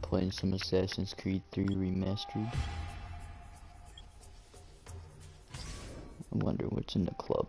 playing some Assassin's Creed 3 Remastered. I wonder what's in the club.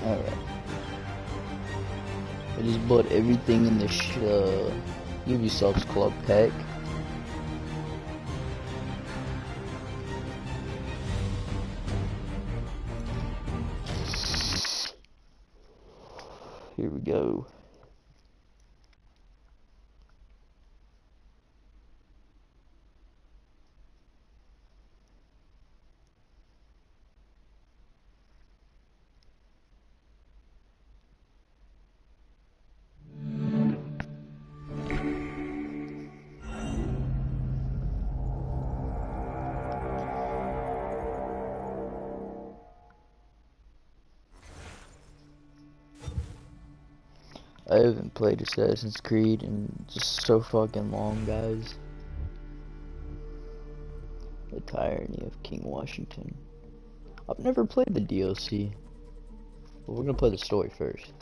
Alright. I just bought everything in the Ubisoft's club pack. Here we go. I haven't played Assassin's Creed in just so fucking long, guys. The tyranny of King Washington. I've never played the DLC. But we're gonna play the story first.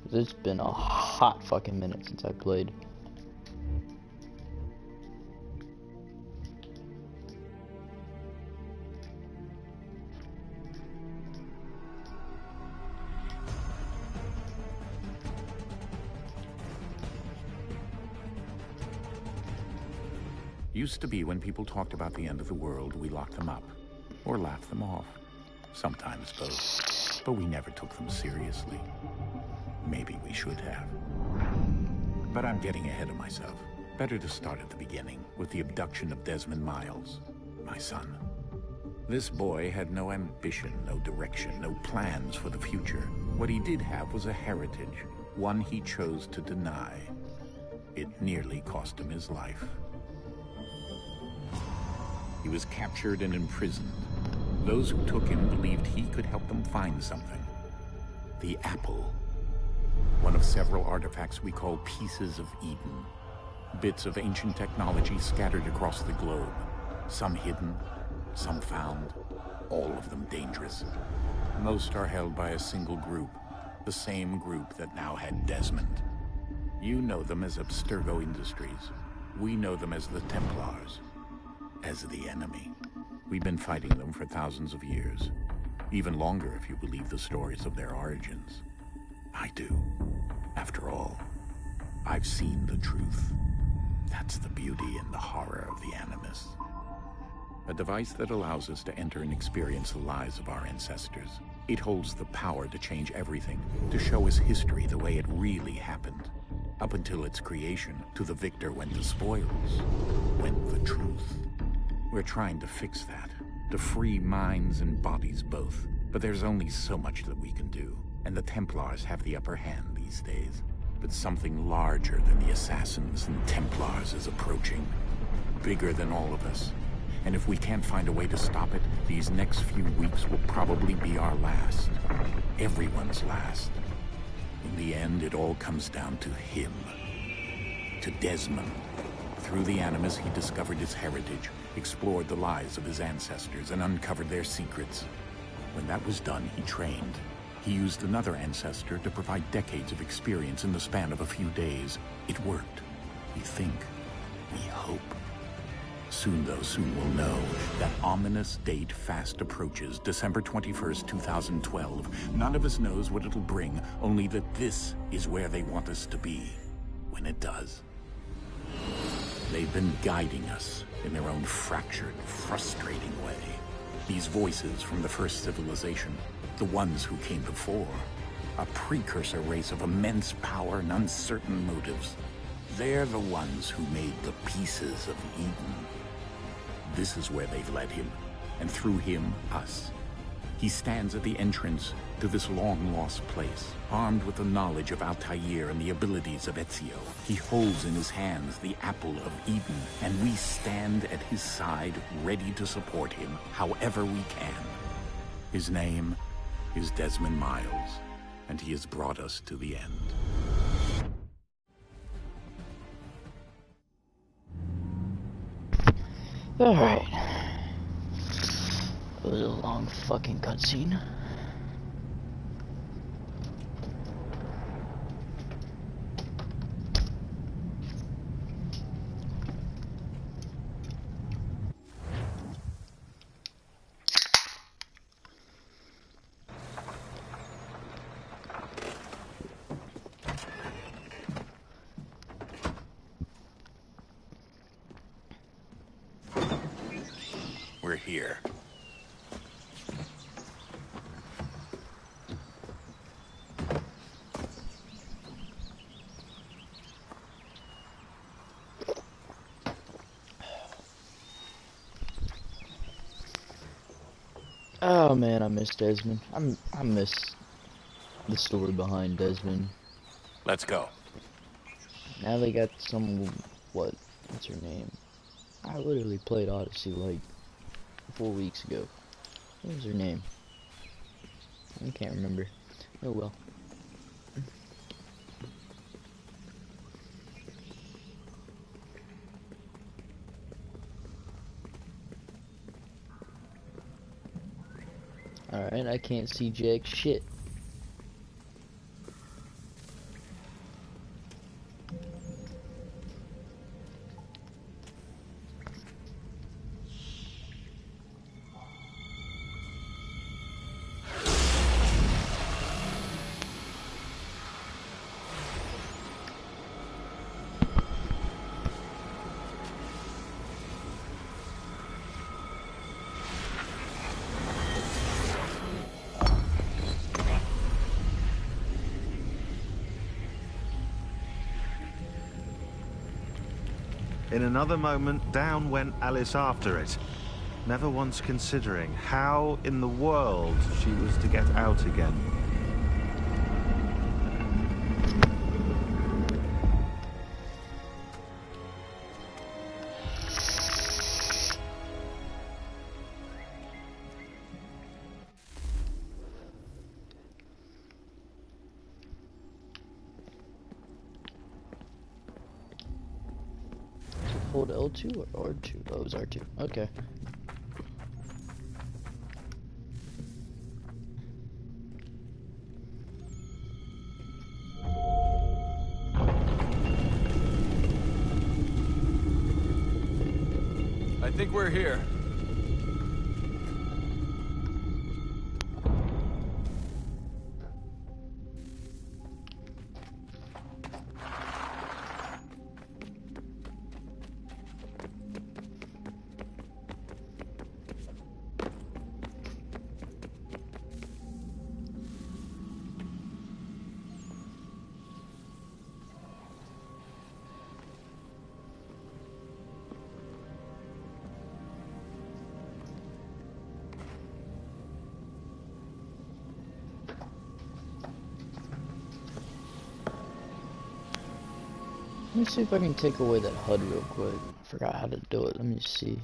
'Cause it's been a hot fucking minute since I played. Used to be when people talked about the end of the world, we locked them up. Or laughed them off. Sometimes both. But we never took them seriously. Maybe we should have. But I'm getting ahead of myself. Better to start at the beginning, with the abduction of Desmond Miles, my son. This boy had no ambition, no direction, no plans for the future. What he did have was a heritage, one he chose to deny. It nearly cost him his life. He was captured and imprisoned. Those who took him believed he could help them find something. The apple. One of several artifacts we call pieces of Eden. Bits of ancient technology scattered across the globe. Some hidden, some found, all of them dangerous. Most are held by a single group, the same group that now had Desmond. You know them as Abstergo Industries. We know them as the Templars. As the enemy. We've been fighting them for thousands of years. Even longer if you believe the stories of their origins. I do. After all, I've seen the truth. That's the beauty and the horror of the Animus. A device that allows us to enter and experience the lives of our ancestors. It holds the power to change everything, to show us history the way it really happened. Up until its creation, to the victor went the spoils, went the truth. We're trying to fix that, to free minds and bodies both. But there's only so much that we can do, and the Templars have the upper hand these days. But something larger than the Assassins and Templars is approaching. Bigger than all of us. And if we can't find a way to stop it, these next few weeks will probably be our last. Everyone's last. In the end, it all comes down to him. To Desmond. Through the Animus, he discovered his heritage, explored the lives of his ancestors, and uncovered their secrets. When that was done, he trained. He used another ancestor to provide decades of experience in the span of a few days. It worked. We think. We hope. Soon, though, soon we'll know. That ominous date fast approaches, December 21st, 2012. None of us knows what it'll bring, only that this is where they want us to be. When it does. They've been guiding us in their own fractured, frustrating way. These voices from the first civilization, the ones who came before, a precursor race of immense power and uncertain motives. They're the ones who made the pieces of Eden. This is where they've led him, and through him, us. He stands at the entrance to this long-lost place, armed with the knowledge of Altair and the abilities of Ezio. He holds in his hands the apple of Eden, and we stand at his side, ready to support him however we can. His name is Desmond Miles, and he has brought us to the end. Alright. It was a long fucking cutscene. We're here. Oh man, I miss Desmond. I miss the story behind Desmond. Let's go. Now they got some what's her name? I literally played Odyssey like 4 weeks ago. What was her name? I can't remember. Oh well. Alright, I can't see jack shit. In another moment, down went Alice after it, never once considering how in the world she was to get out again. Hold L2 or R2? Oh, it was R2. Okay. I think we're here. Let me see if I can take away that HUD real quick. I forgot how to do it. Let me see.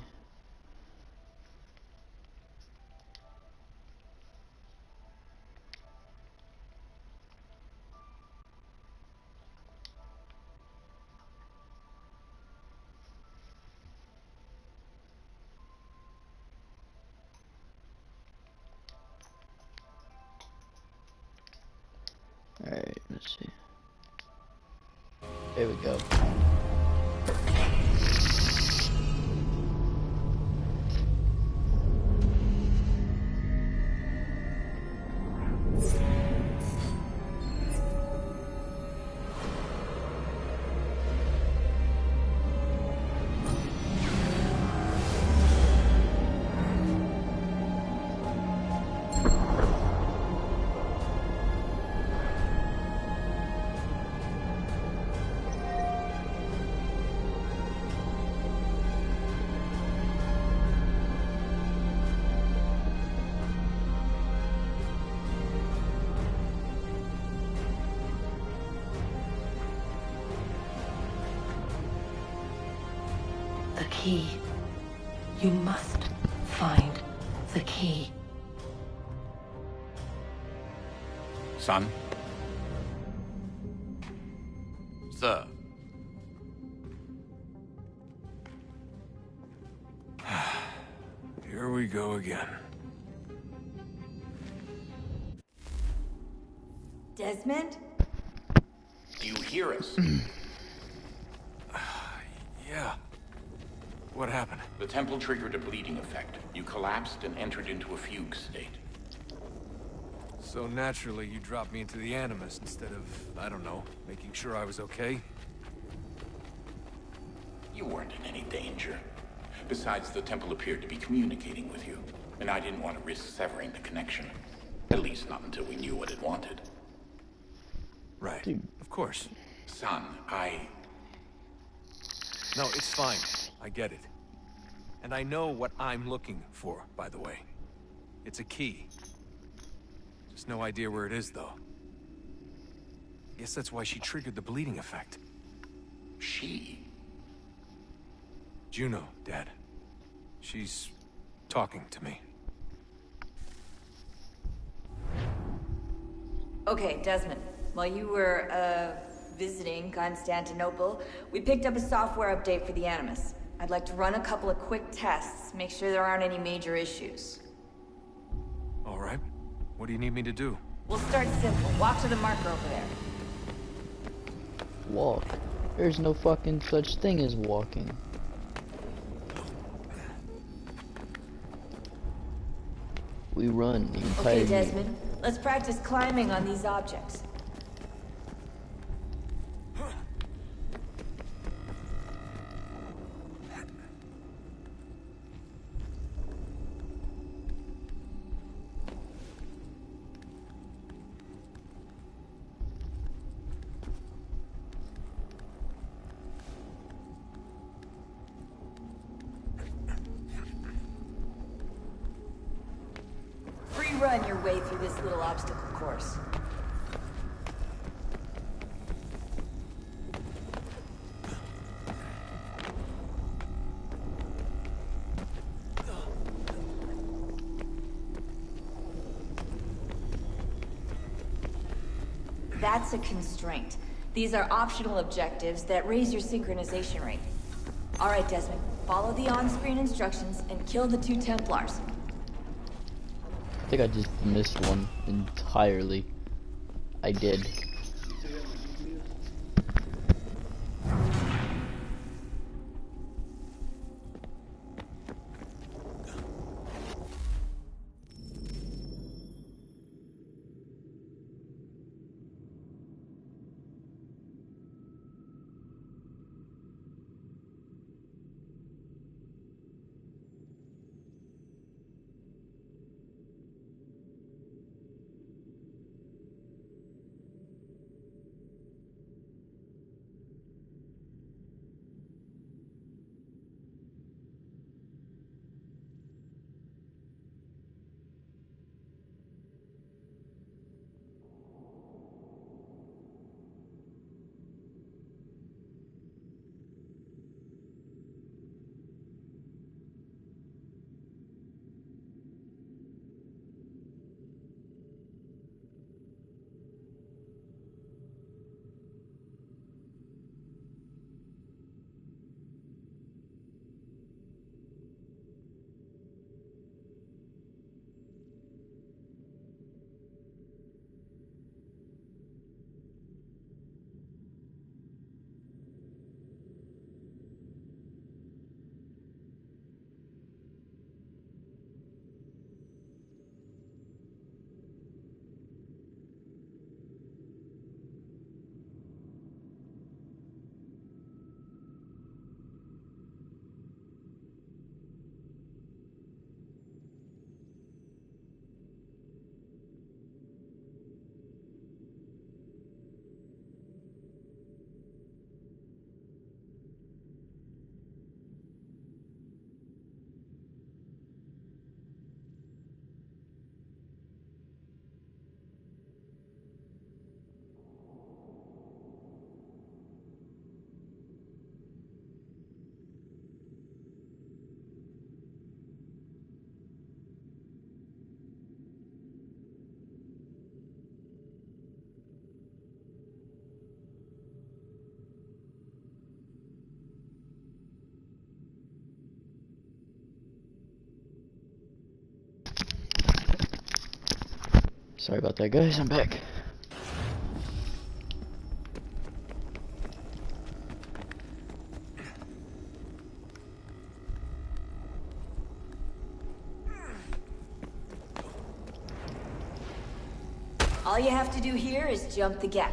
Alright, let's see. There we go. The key. You must find the key. Son? Sir. Here we go again. Desmond? Do you hear us? Yeah. What happened? The temple triggered a bleeding effect. You collapsed and entered into a fugue state. So naturally, you dropped me into the Animus instead of, I don't know, making sure I was okay? You weren't in any danger. Besides, the temple appeared to be communicating with you, and I didn't want to risk severing the connection. At least not until we knew what it wanted. Right. Of course. Son, No, it's fine. I get it. And I know what I'm looking for, by the way. It's a key. Just no idea where it is, though. Guess that's why she triggered the bleeding effect. She? Juno, Dad. She's talking to me. Okay, Desmond. While you were, visiting Constantinople, we picked up a software update for the Animus. I'd like to run a couple of quick tests, make sure there aren't any major issues. All right. What do you need me to do? We'll start simple. Walk to the marker over there. Walk. There's no fucking such thing as walking. We run the entire Okay, game. Desmond. Let's practice climbing on these objects. Run your way through this little obstacle course. That's a constraint. These are optional objectives that raise your synchronization rate. All right, Desmond, follow the on-screen instructions and kill the 2 Templars. I think I just missed one entirely. I did. Sorry about that, guys. I'm back. All you have to do here is jump the gap.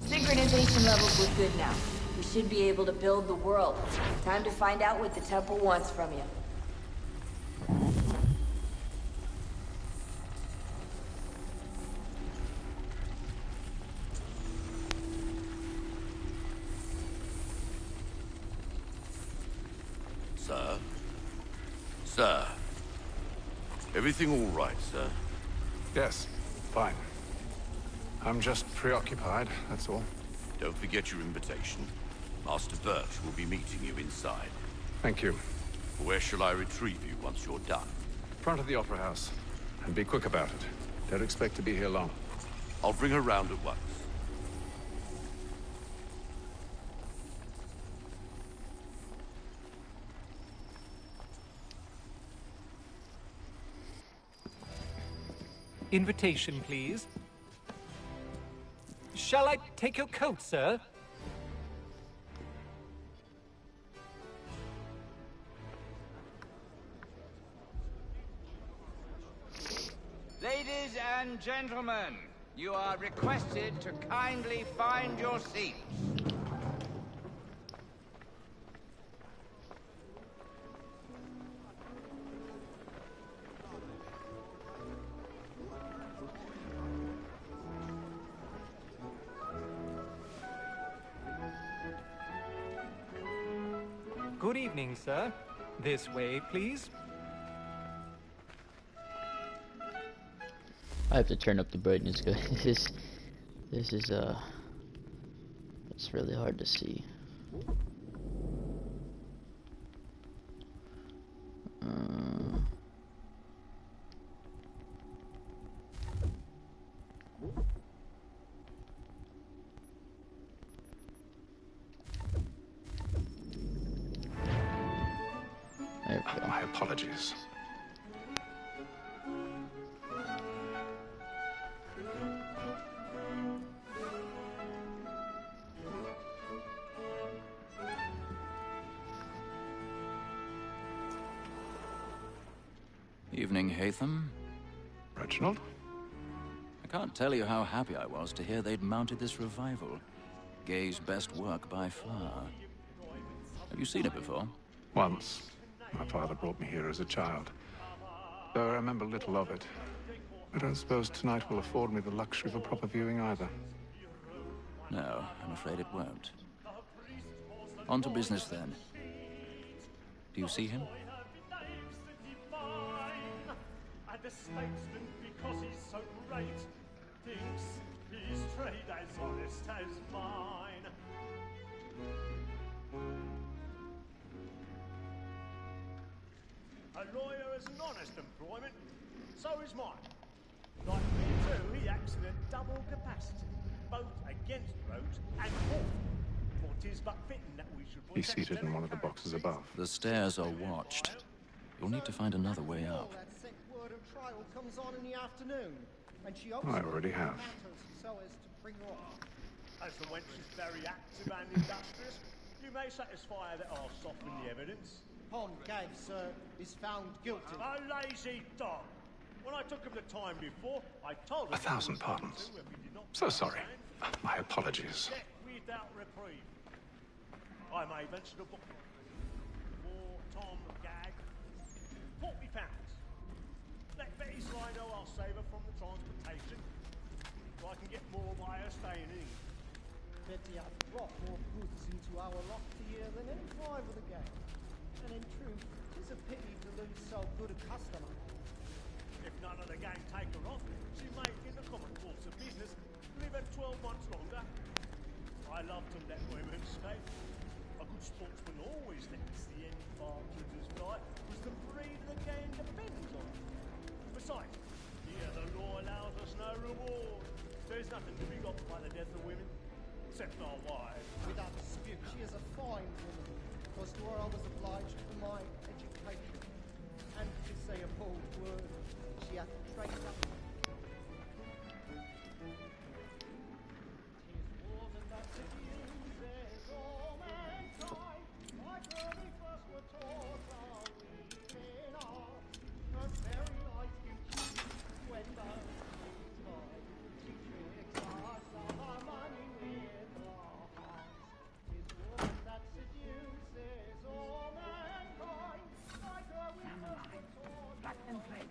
Synchronization levels look good now. We should be able to build the world. Time to find out what the temple wants from you. Sir? Sir? Everything all right, sir? Yes, fine. I'm just preoccupied, that's all. Don't forget your invitation. Master Birch will be meeting you inside. Thank you. Where shall I retrieve you once you're done? Front of the Opera House. And be quick about it. Don't expect to be here long. I'll bring her round at once. Invitation, please. Shall I take your coat, sir? Ladies and gentlemen, you are requested to kindly find your seats. Good evening, sir. This way, please. I have to turn up the brightness, guys. This is it's really hard to see. There we go. My apologies. Evening, Hatham. Reginald? I can't tell you how happy I was to hear they'd mounted this revival. Gay's best work by far. Have you seen it before? Once. My father brought me here as a child. Though I remember little of it. I don't suppose tonight will afford me the luxury of a proper viewing either. No, I'm afraid it won't. On to business then. Do you see him? And the statesman, because he's so great, thinks his trade as honest as mine. A lawyer is an honest employment, so is mine. Like me too, he acts in a double capacity, both against rogues and for. For 'tis but fitting that we should... He's seated in one of the boxes above. The stairs are watched. You'll need to find another way up. Comes on in the afternoon, and she I already have. so as to bring her off. As the wench is very active and industrious, you may satisfy her that I'll soften the evidence. Pond Gav, sir, is found guilty. A lazy dog. When I took him the time before, I told him... 1,000 pardons. So sorry. My apologies. Without reprieve. I may venture to book for Tom Gag. 40 pounds. Let Betty Sly know I'll save her from the transportation, so I can get more by her staying in. Bit already have brought more goods into our loft here than any five of the gang. And in truth, 'tis a pity to lose so good a customer. If none of the gang take her on, she may, in the common course of business, live at 12 months longer. I love to let women escape. A good sportsman always thinks the end partridge's flight was the breed the game depends on. Besides, here the law allows us no reward. There's nothing to be got by the death of women, except our wives. Without dispute, she is a fine woman, because to her I was obliged for my education. And to say a bold word, she hath trained up. 'Tis woman that seduces all mankind, like her we first were taught our weeping are. Her very life you choose, when those is mine. She tricks us of our money with our hearts. 'Tis woman that seduces all mankind, like her we first were taught our weeping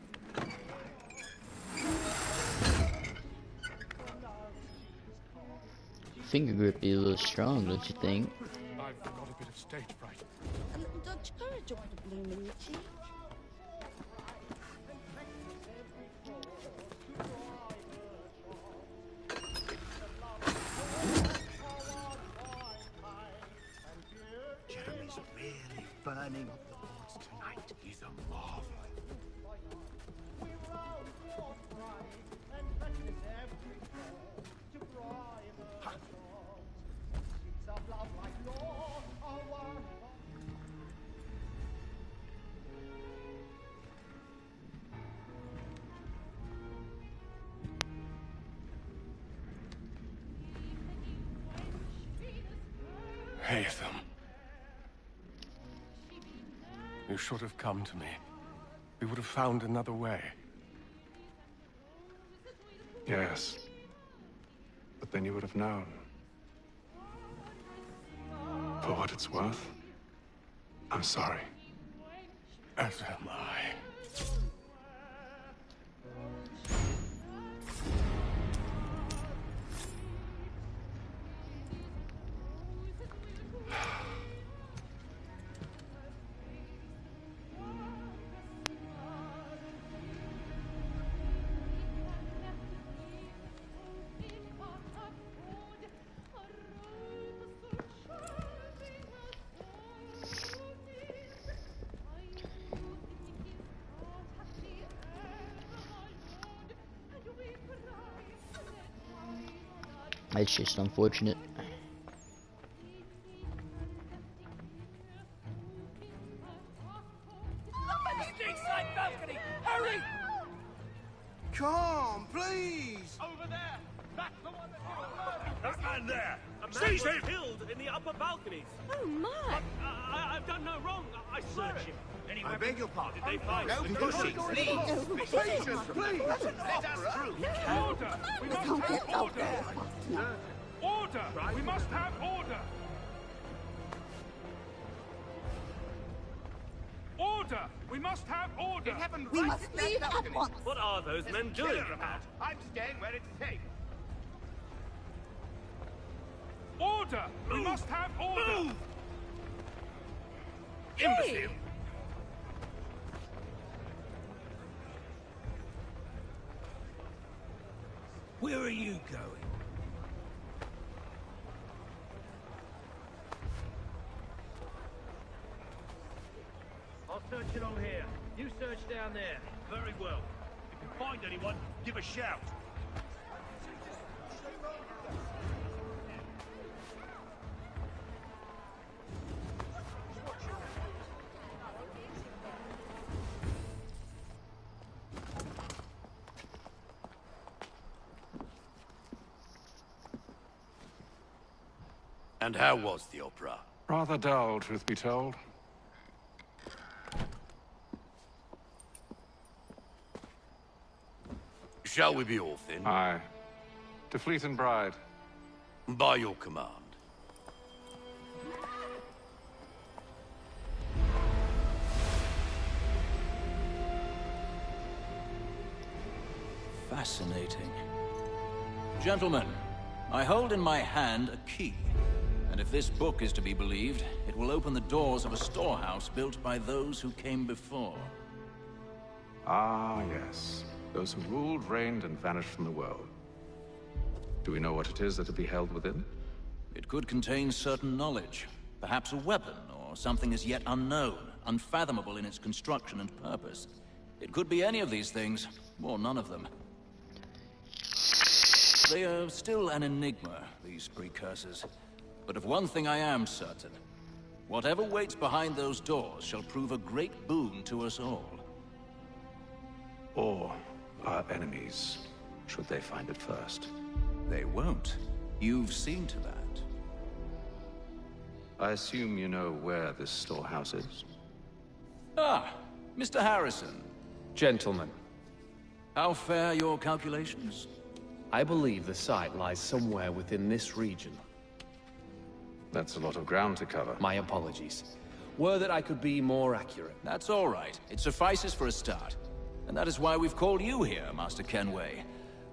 are. Finger grip be a little strong, don't you think? I've got a bit of stage fright. A little Dutch courage ought to bloom in your cheek. Jeremy's really burning up the boards tonight. He's a marvel. Haytham. You should have come to me. We would have found another way. Yes. But then you would have known. For what it's worth, I'm sorry. As am I. It's just unfortunate. Inside balcony! Hurry! Come, please! Over there! That's the one that That man there! Seize was him! killed in the upper balconies! Oh my! I've done no wrong, I swear it. Any I beg your pardon. Did they find No pushing, please! Patience, please! Let us through! Order! We must have order! Order! We must have order! Order! We must have order! We must leave at once. What are those men doing? I'm staying where it's safe. Order! We must have order! Move! Hey! Where are you going? I'll search along here. You search down there. Very well. If you find anyone, give a shout. And how was the opera? Rather dull, truth be told. Shall we be off then? Aye. To Fleet and Bride. By your command. Fascinating. Gentlemen, I hold in my hand a key. And if this book is to be believed, it will open the doors of a storehouse built by those who came before. Ah, yes. Those who ruled, reigned, and vanished from the world. Do we know what it is that will be held within? It could contain certain knowledge. Perhaps a weapon, or something as yet unknown, unfathomable in its construction and purpose. It could be any of these things, or none of them. They are still an enigma, these precursors. But of one thing I am certain. Whatever waits behind those doors shall prove a great boon to us all. Or our enemies, should they find it first. They won't. You've seen to that. I assume you know where this storehouse is? Ah, Mr. Harrison. Gentlemen, How fare your calculations? I believe the site lies somewhere within this region. That's a lot of ground to cover. My apologies. Were that I could be more accurate. That's all right. It suffices for a start. And that is why we've called you here, Master Kenway.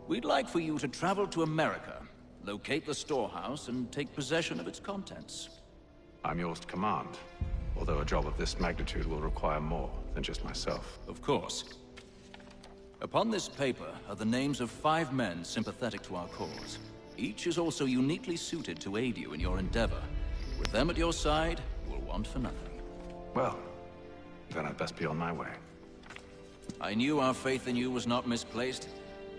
We'd like for you to travel to America, locate the storehouse, and take possession of its contents. I'm yours to command, although a job of this magnitude will require more than just myself. Of course. Upon this paper are the names of 5 men sympathetic to our cause. Each is also uniquely suited to aid you in your endeavor. With them at your side, you will want for nothing. Well, then I'd best be on my way. I knew our faith in you was not misplaced.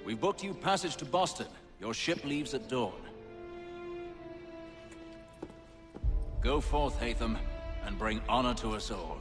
We've booked you passage to Boston. Your ship leaves at dawn. Go forth, Hatham, and bring honor to us all.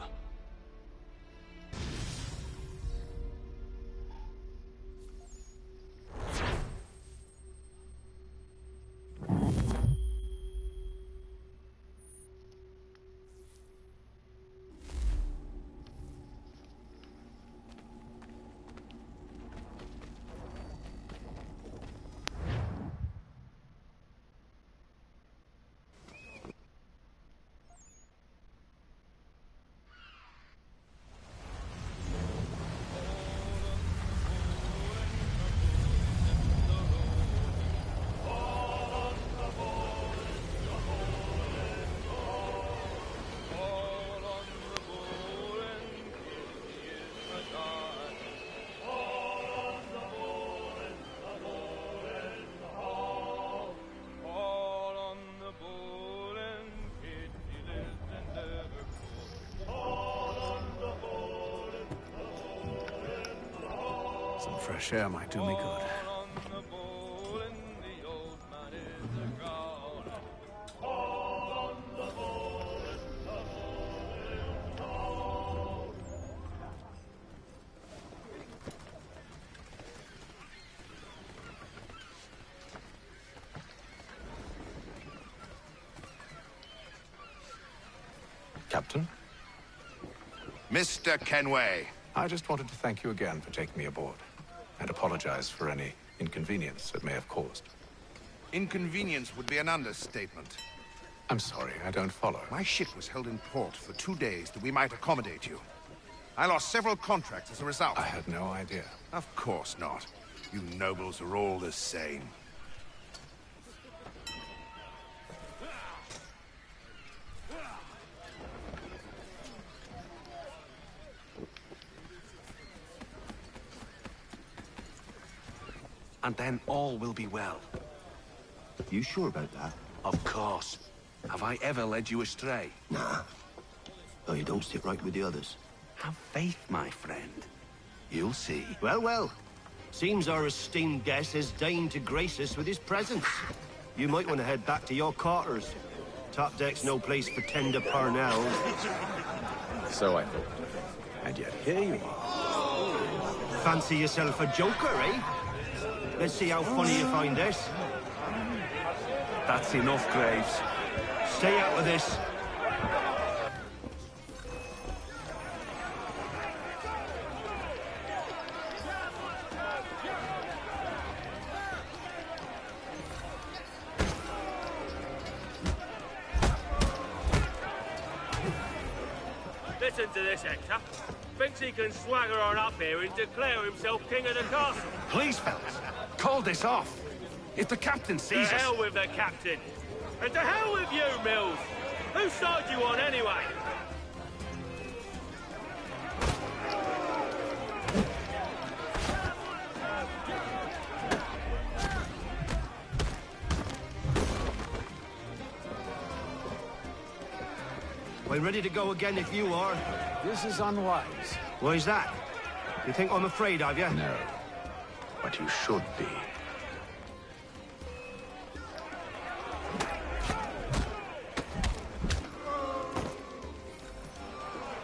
Some fresh air might do me good. Captain? Mr. Kenway. I just wanted to thank you again for taking me aboard, and apologize for any inconvenience it may have caused. Inconvenience would be an understatement. I'm sorry, I don't follow. My ship was held in port for 2 days that we might accommodate you. I lost several contracts as a result. I had no idea. Of course not. You nobles are all the same. And then all will be well. You sure about that? Of course. Have I ever led you astray? Nah. Oh, you don't sit right with the others. Have faith, my friend. You'll see. Well, well. Seems our esteemed guest has deigned to grace us with his presence. You might want to head back to your quarters. Top deck's no place for tender Parnells. So I thought. And yet here you are. Fancy yourself a joker, eh? Let's see how funny you find this. That's enough, Graves. Stay out of this. Listen to this, Hector. Thinks he can swagger on up here and declare himself king of the castle. Please, fellas. Call this off. If the captain To sees us... hell with the captain! And to hell with you, Mills! Whose side you on, anyway? I'm ready to go again if you are. This is unwise. Why is that? You think I'm afraid of you? No. But you should be.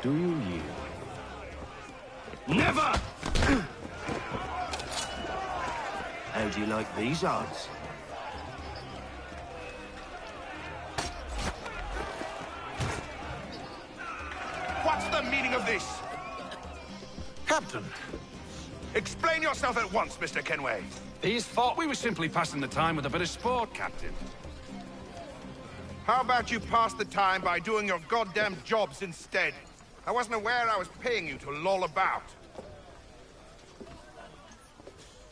Do you yield? Never! How do you like these odds? What's the meaning of this? Captain, Explain yourself at once, Mr. Kenway. these thought we were simply passing the time with a bit of sport, Captain. How about you pass the time by doing your goddamn jobs instead? I wasn't aware I was paying you to loll about.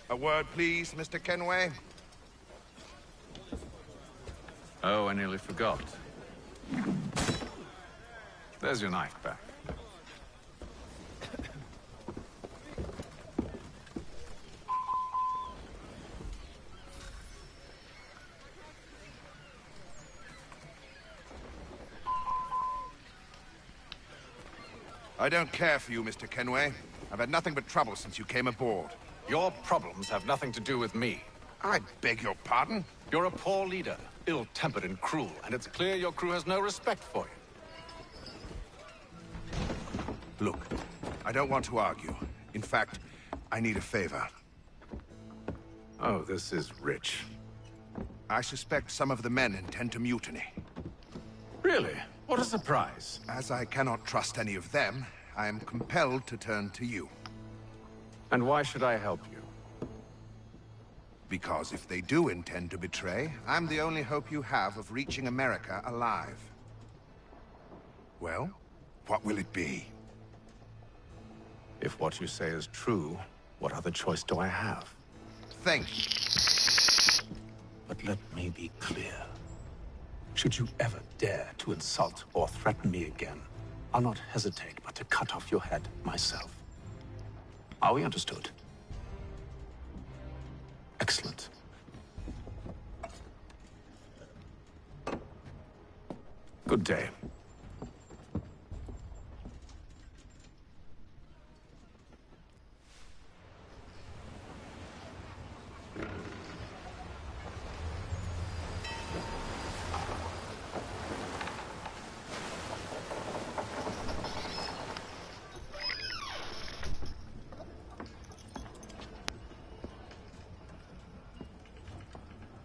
A word, please, Mr. Kenway. Oh, I nearly forgot. There's your knife back. I don't care for you, Mr. Kenway. I've had nothing but trouble since you came aboard. Your problems have nothing to do with me. I beg your pardon? You're a poor leader, ill-tempered and cruel, and it's clear your crew has no respect for you. Look, I don't want to argue. In fact, I need a favor. Oh, this is rich. I suspect some of the men intend to mutiny. Really? What a surprise. As I cannot trust any of them, I am compelled to turn to you. And why should I help you? Because if they do intend to betray, I'm the only hope you have of reaching America alive. Well, what will it be? If what you say is true, what other choice do I have? Thank you. But let me be clear. Should you ever dare to insult or threaten me again, I'll not hesitate but to cut off your head myself. Are we understood? Excellent. Good day.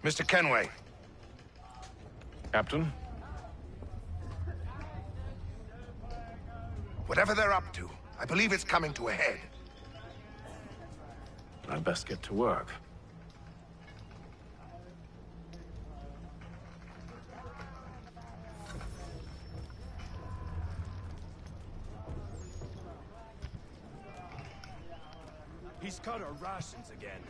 Mr. Kenway. Captain? Whatever they're up to, I believe it's coming to a head. I'd best get to work. He's cut our rations again.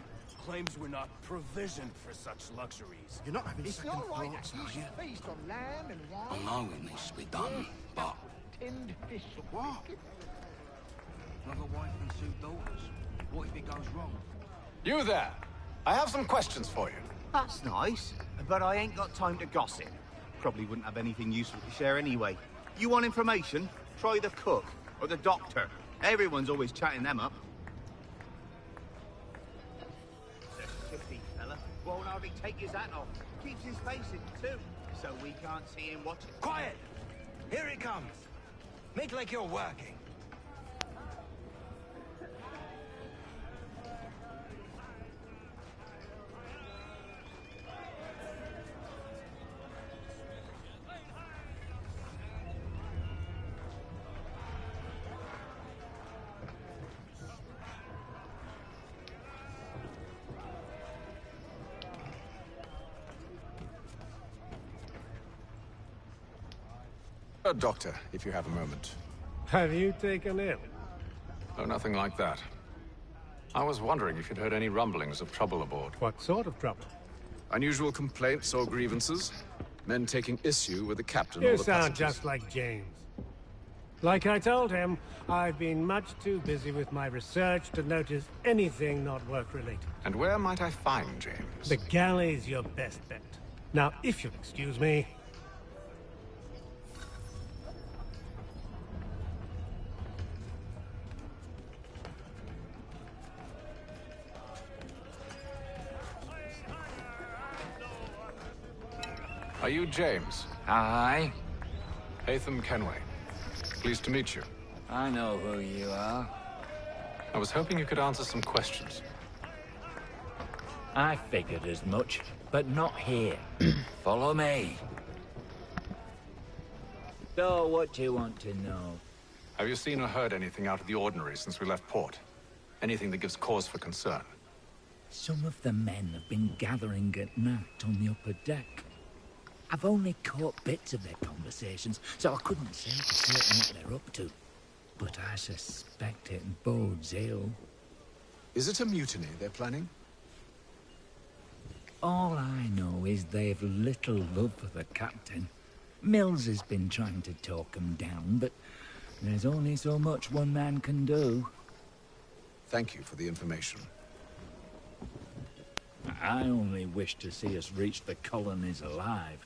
Claims we're not provisioned for such luxuries. You're not having second not right, thoughts, actually. are you? Feast on lamb and wine. I know it needs to be done, but... Tinned fish. What? Another wife and two daughters. What if it goes wrong? You there! I have some questions for you. That's nice, but I ain't got time to gossip. Probably wouldn't have anything useful to share anyway. You want information? Try the cook or the doctor. Everyone's always chatting them up. Shifty fella. Won't hardly take his hat off. Keeps his face in too, so we can't see him watching. Quiet! Here it comes. Make like you're working. Doctor, if you have a moment. Have you taken ill? Oh, nothing like that. I was wondering if you'd heard any rumblings of trouble aboard. What sort of trouble? Unusual complaints or grievances? Men taking issue with the captain or You the sound passengers? just like James. Like I told him, I've been much too busy with my research to notice anything not work-related. And where might I find James? The galley's your best bet. Now, if you'll excuse me... Are you James? Aye. Hatham Kenway. Pleased to meet you. I know who you are. I was hoping you could answer some questions. I figured as much, but not here. Follow me. So, what do you want to know? Have you seen or heard anything out of the ordinary since we left port? Anything that gives cause for concern? Some of the men have been gathering at night on the upper deck. I've only caught bits of their conversations, so I couldn't say for certain what they're up to. But I suspect it bodes ill. Is it a mutiny they're planning? All I know is they've little love for the captain. Mills has been trying to talk him down, but there's only so much one man can do. Thank you for the information. I only wish to see us reach the colonies alive.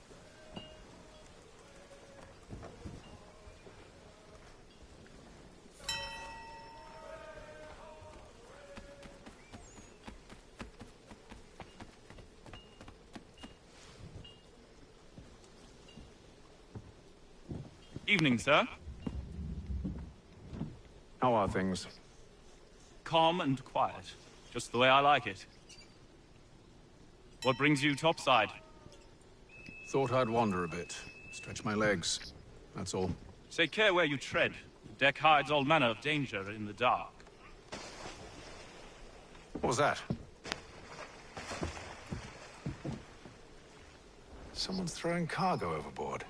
Evening, sir. How are things? Calm and quiet. Just the way I like it. What brings you topside? Thought I'd wander a bit. Stretch my legs. That's all. Take care where you tread. The deck hides all manner of danger in the dark. What was that? Someone's throwing cargo overboard.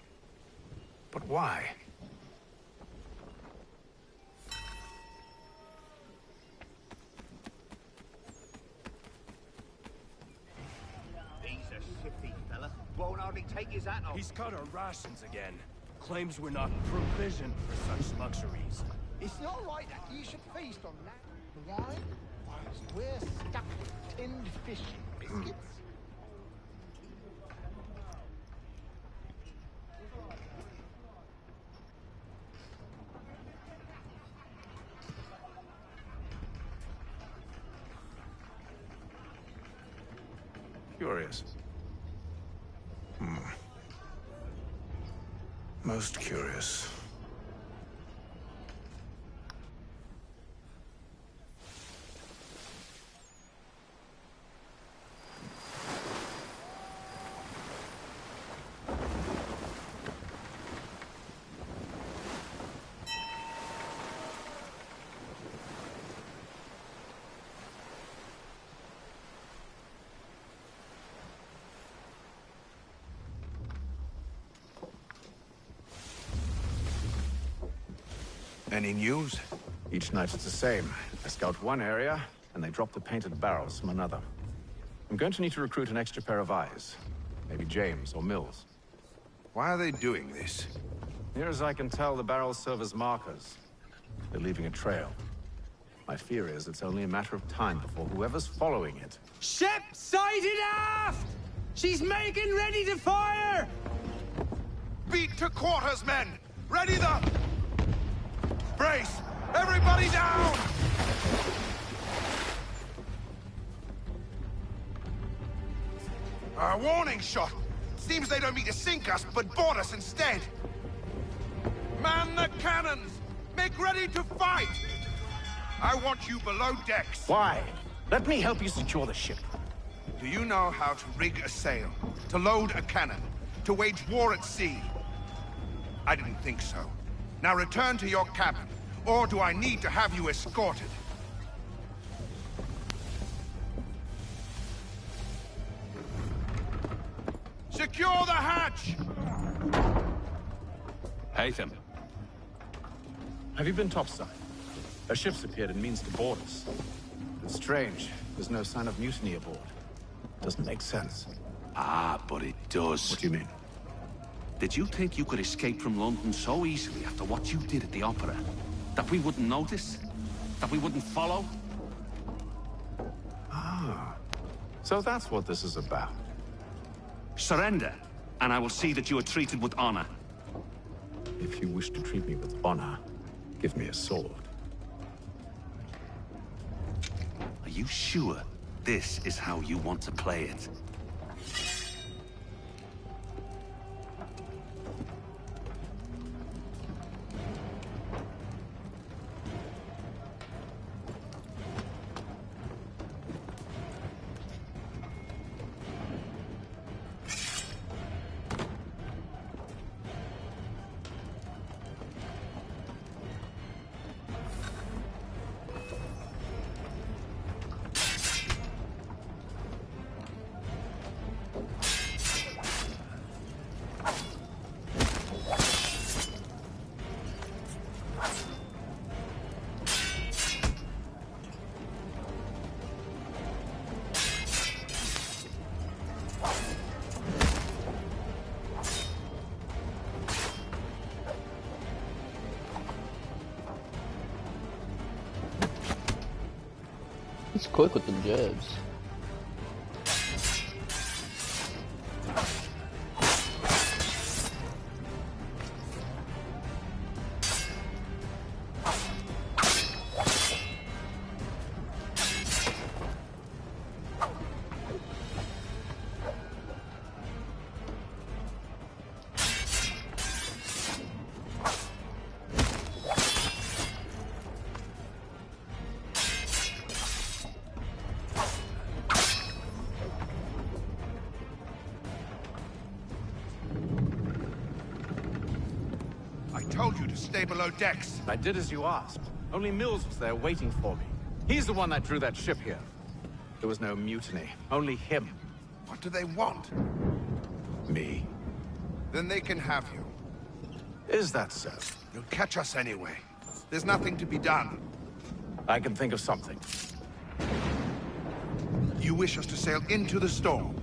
But why? He's a shifty fella. Won't hardly take his hat off. He's cut our rations again. Claims we're not provisioned for such luxuries. It's not right that you should feast on that. Why? Whilst we're stuck with tinned fish and biscuits. Curious. Most curious. Any news? Each night it's the same. I scout one area, and they drop the painted barrels from another. I'm going to need to recruit an extra pair of eyes. Maybe James or Mills. Why are they doing this? Near as I can tell, the barrels serve as markers. They're leaving a trail. My fear is it's only a matter of time before whoever's following it... Ship sighted aft! She's making ready to fire! Beat to quarters, men! Ready the... Brace! Everybody down! A warning shot! Seems they don't mean to sink us, but board us instead! Man the cannons! Make ready to fight! I want you below decks. Why? Let me help you secure the ship. Do you know how to rig a sail? To load a cannon? To wage war at sea? I didn't think so. Now return to your cabin, or do I need to have you escorted? Secure the hatch! Hatham. Have you been topside? A ship's appeared and means to board us. It's strange. There's no sign of mutiny aboard. Doesn't make sense. Ah, but it does. What do you mean? Did you think you could escape from London so easily after what you did at the opera? That we wouldn't notice? That we wouldn't follow? Ah. So that's what this is about. Surrender, and I will see that you are treated with honor. If you wish to treat me with honor, give me a sword. Are you sure this is how you want to play it? He's quick with the jabs. I told you to stay below decks. I did as you asked. Only Mills was there waiting for me. He's the one that drew that ship here. There was no mutiny, only him. What do they want? Me. Then they can have you. Is that so? You'll catch us anyway. There's nothing to be done. I can think of something. You wish us to sail into the storm?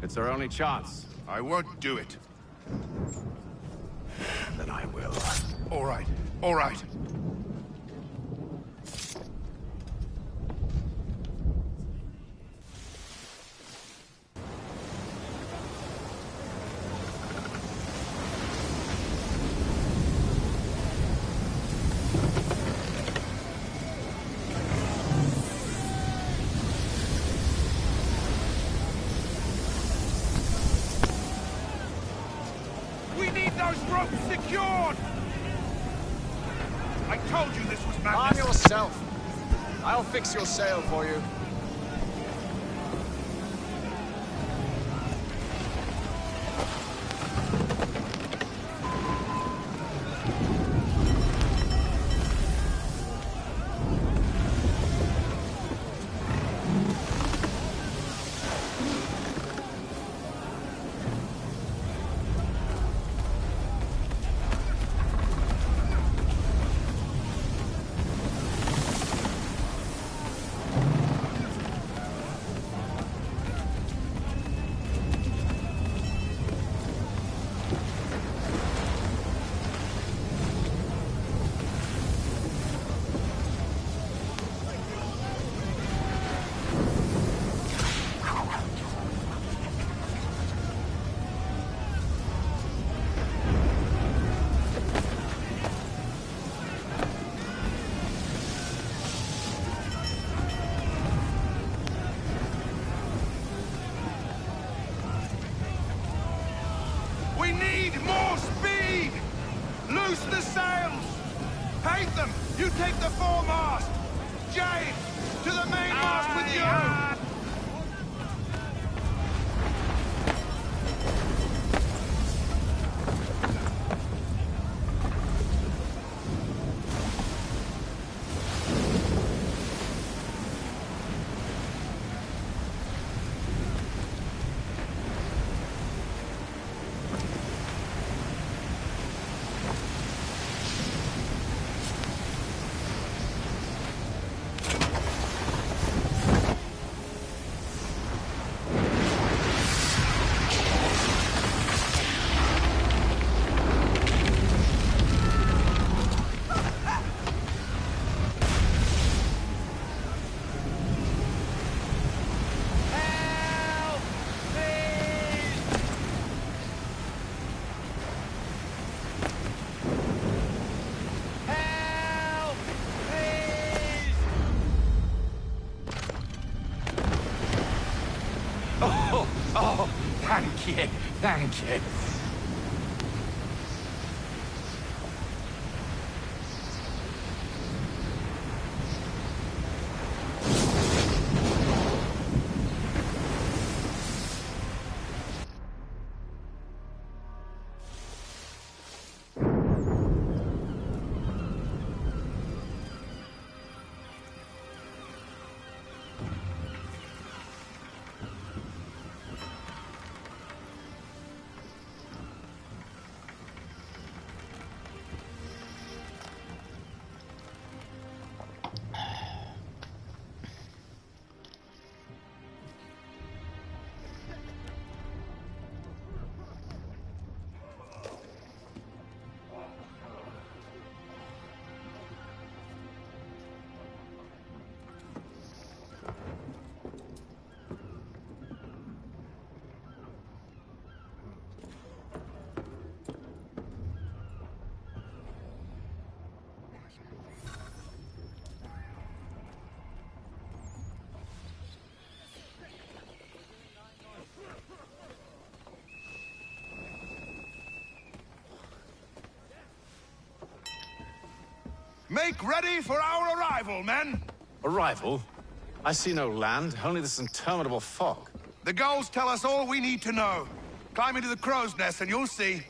It's our only chance. I won't do it. Then I will. All right, all right. We need those ropes secured! I told you this was madness. Arm yourself. I'll fix your sail for you. We need more speed! Loose the sails! Paint them! You take the foremast! James, to the mainmast with you! Thank you. Make ready for our arrival, men! Arrival? I see no land, only this interminable fog. The gulls tell us all we need to know. Climb into the crow's nest and you'll see.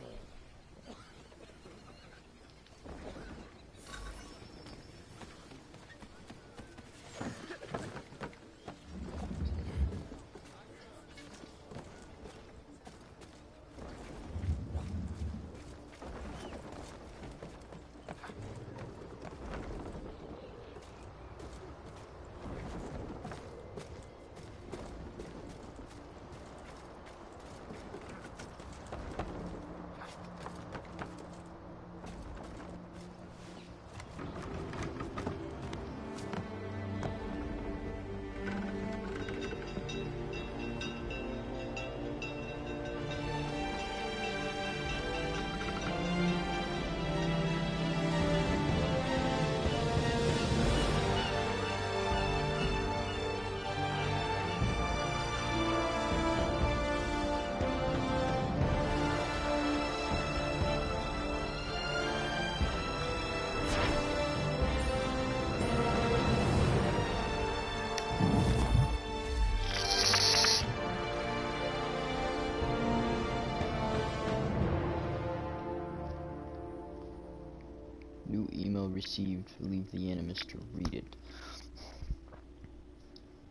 New email received. Leave the Animus to read it.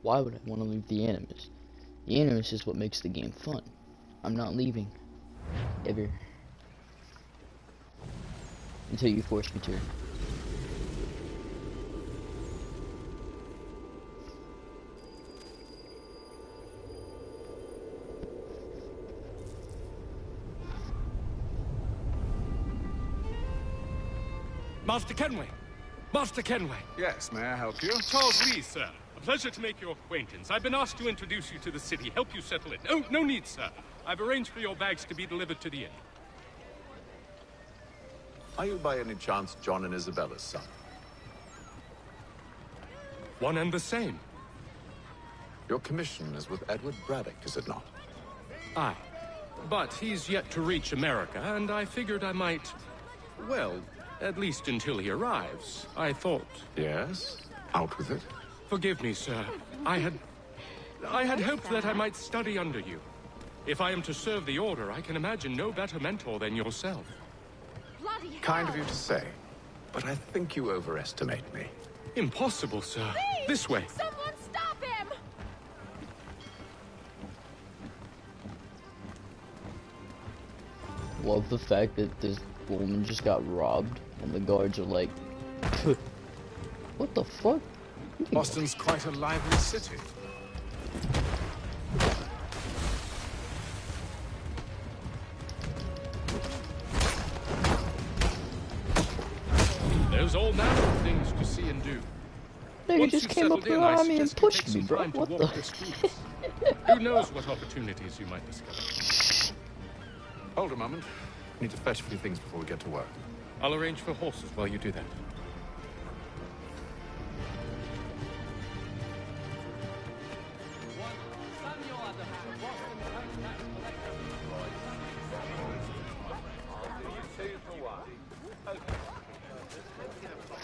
Why would I want to leave the Animus? The Animus is what makes the game fun. I'm not leaving. Ever. Until you force me to. Master Kenway! Master Kenway! Yes, may I help you? Charles Lee, sir. A pleasure to make your acquaintance. I've been asked to introduce you to the city, help you settle it. Oh, no need, sir. I've arranged for your bags to be delivered to the inn. Are you by any chance John and Isabella's son? One and the same. Your commission is with Edward Braddock, is it not? Aye. But he's yet to reach America, and I figured I might... Well, at least until he arrives, I thought... Yes? Out with it. Forgive me, sir. I had hoped that I might study under you. If I am to serve the Order, I can imagine no better mentor than yourself. Bloody hell. Kind of you to say, but I think you overestimate me. Impossible, sir. Please, this way. Someone stop him! Love the fact that this woman just got robbed and the guards are like, what the fuck? Boston's quite a lively city. There's all manner of things to see and do. Nigga just came up to me and pushed me, bro. What the? Who knows what opportunities you might discover? Hold a moment. I need to fetch a few things before we get to work. I'll arrange for horses while you do that.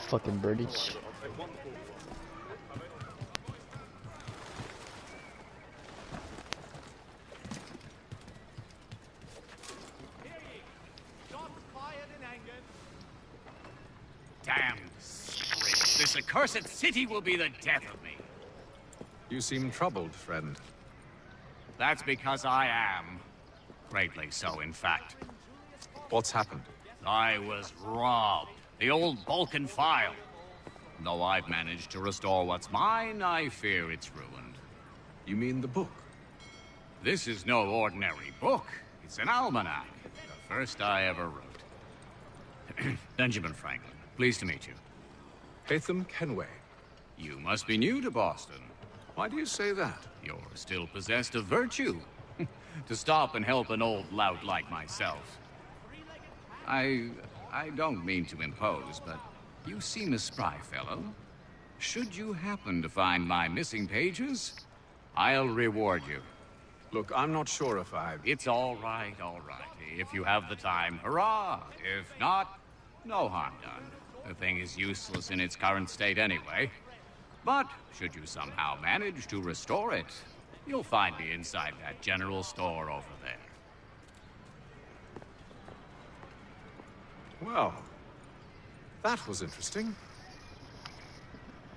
Fucking birdies. Damned springs. This accursed city will be the death of me. You seem troubled, friend. That's because I am. Greatly so, in fact. What's happened? I was robbed. The old Balkan file. Though I've managed to restore what's mine, I fear it's ruined. You mean the book? This is no ordinary book. It's an almanac. The first I ever wrote. Benjamin Franklin, pleased to meet you. Hatham Kenway. You must be new to Boston. Why do you say that? You're still possessed of virtue. To stop and help an old lout like myself. I don't mean to impose, but you seem a spry fellow. Should you happen to find my missing pages, I'll reward you. Look, I'm not sure if I... It's all right, all right. If you have the time, hurrah! If not, no harm done. The thing is useless in its current state anyway. But should you somehow manage to restore it, you'll find me inside that general store over there. Well, that was interesting.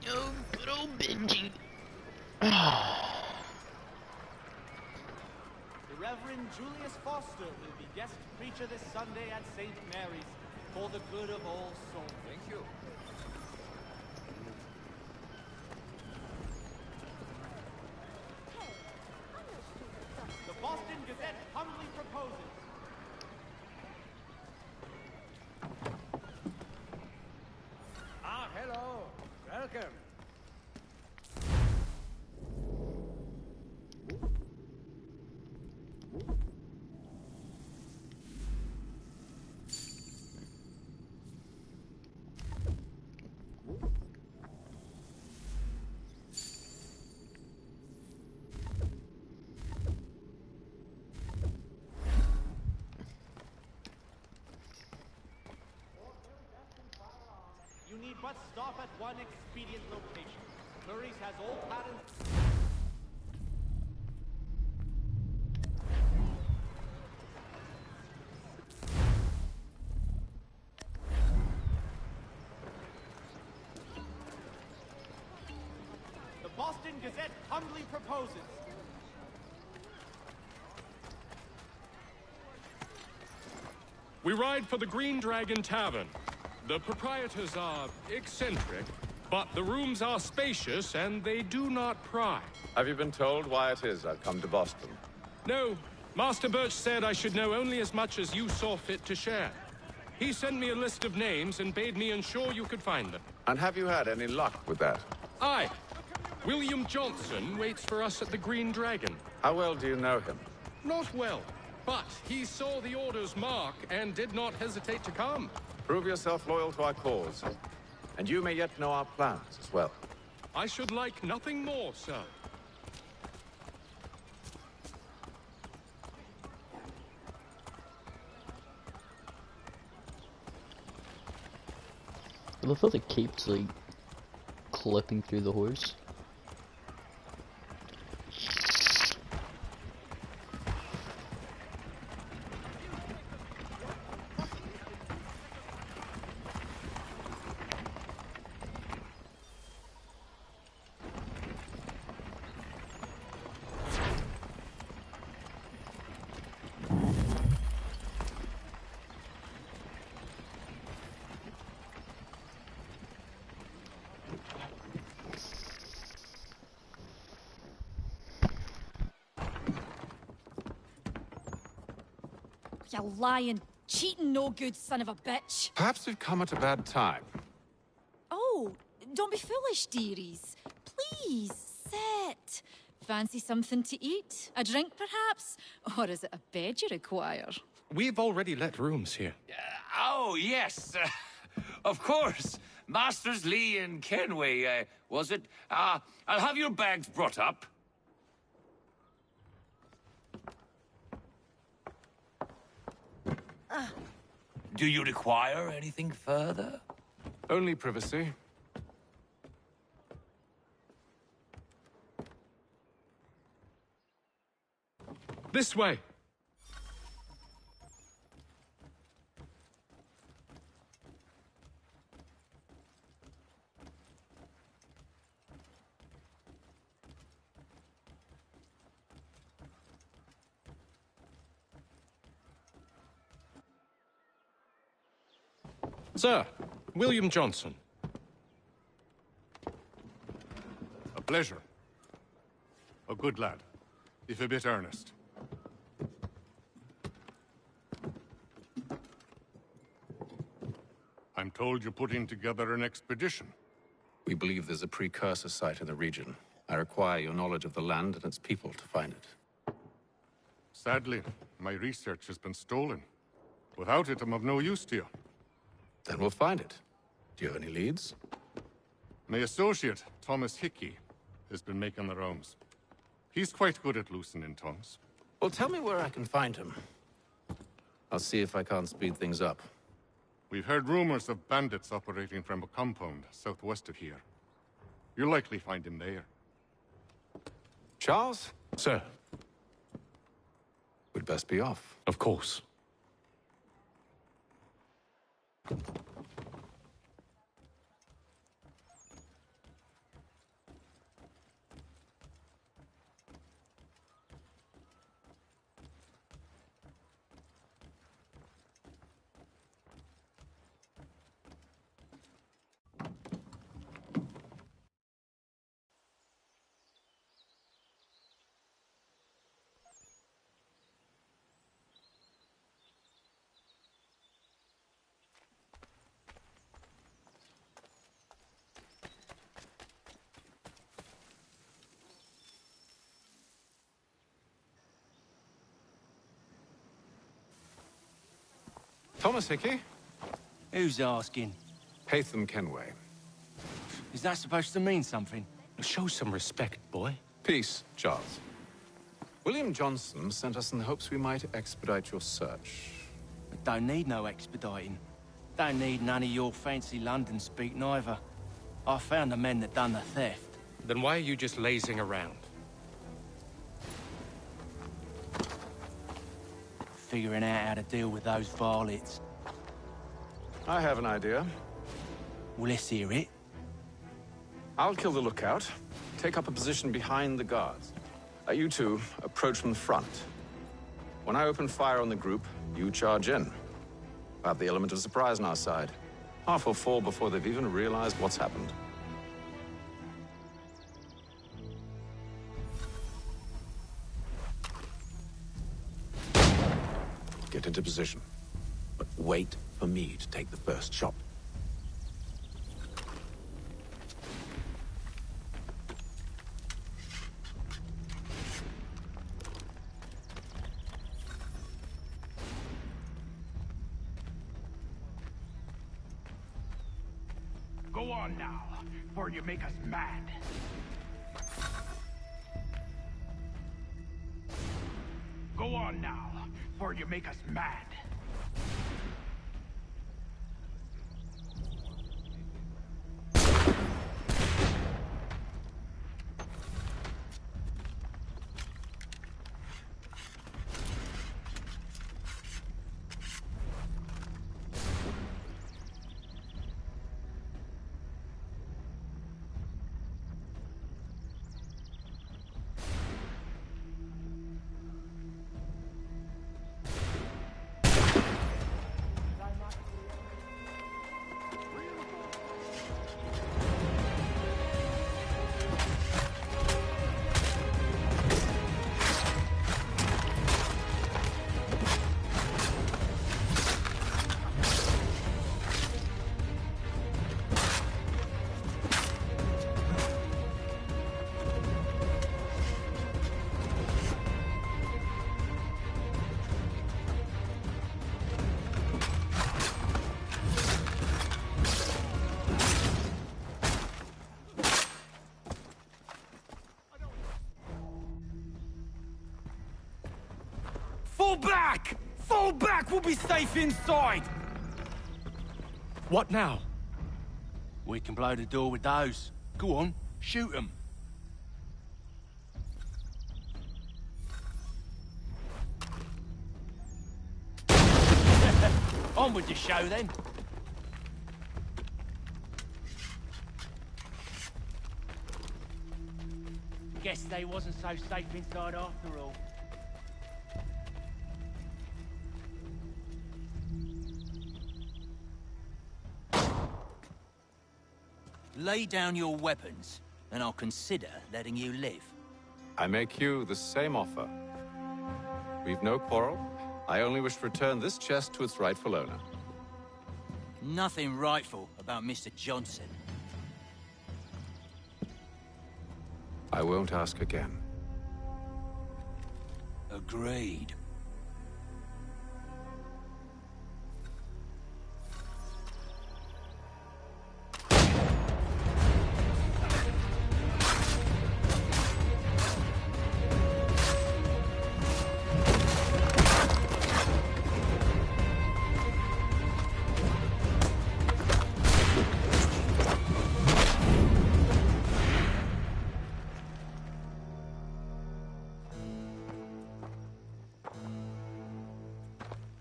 Oh, good old Benji. The Reverend Julius Foster will be guest preacher this Sunday at St. Mary's for the good of all souls. Thank you. The Boston Gazette humbly proposes. Ah, hello. Welcome. You need but stop at one expedient location. Curry's has all patterns. The Boston Gazette humbly proposes. We ride for the Green Dragon Tavern. The proprietors are eccentric, but the rooms are spacious and they do not pry. Have you been told why it is I've come to Boston? No, Master Birch said I should know only as much as you saw fit to share. He sent me a list of names and bade me ensure you could find them. And have you had any luck with that? Aye. William Johnson waits for us at the Green Dragon. How well do you know him? Not well, but he saw the order's mark and did not hesitate to come. Prove yourself loyal to our cause, and you may yet know our plans as well. I should like nothing more, sir. I love how the cape's like clipping through the horse. You lying, cheating, no good son of a bitch. Perhaps we've come at a bad time. Oh, don't be foolish, dearies. Please, sit. Fancy something to eat? A drink, perhaps? Or is it a bed you require? We've already let rooms here. Oh, yes. Of course. Masters Lee and Kenway, was it? I'll have your bags brought up. Do you require anything further? Only privacy. This way! Sir, William Johnson. A pleasure. A good lad, if a bit earnest. I'm told you're putting together an expedition. We believe there's a precursor site in the region. I require your knowledge of the land and its people to find it. Sadly, my research has been stolen. Without it, I'm of no use to you. Then we'll find it. Do you have any leads? My associate, Thomas Hickey, has been making the rounds. He's quite good at loosening tongues. Well, tell me where I can find him. I'll see if I can't speed things up. We've heard rumors of bandits operating from a compound southwest of here. You'll likely find him there. Charles? Sir. We'd best be off. Of course. Thomas Hickey? Who's asking? Haytham Kenway. Is that supposed to mean something? Show some respect, boy. Peace, Charles. William Johnson sent us in the hopes we might expedite your search. Don't need no expediting. Don't need none of your fancy London speak neither. I found the men that done the theft. Then why are you just lazing around? Figuring out how to deal with those varlets. I have an idea. Well, let's hear it. I'll kill the lookout, take up a position behind the guards. You two approach from the front. When I open fire on the group, you charge in. We'll have the element of surprise on our side. Half will fall before they've even realized what's happened. Get into position. But wait for me to take the first shot. Go on now, before you make us mad. Go on now, before you make us mad. Fall back! Fall back! We'll be safe inside! What now? We can blow the door with those. Go on, shoot them. On with the show, then. Guess they wasn't so safe inside after all. Lay down your weapons, and I'll consider letting you live. I make you the same offer. We've no quarrel. I only wish to return this chest to its rightful owner. Nothing rightful about Mr. Johnson. I won't ask again. Agreed.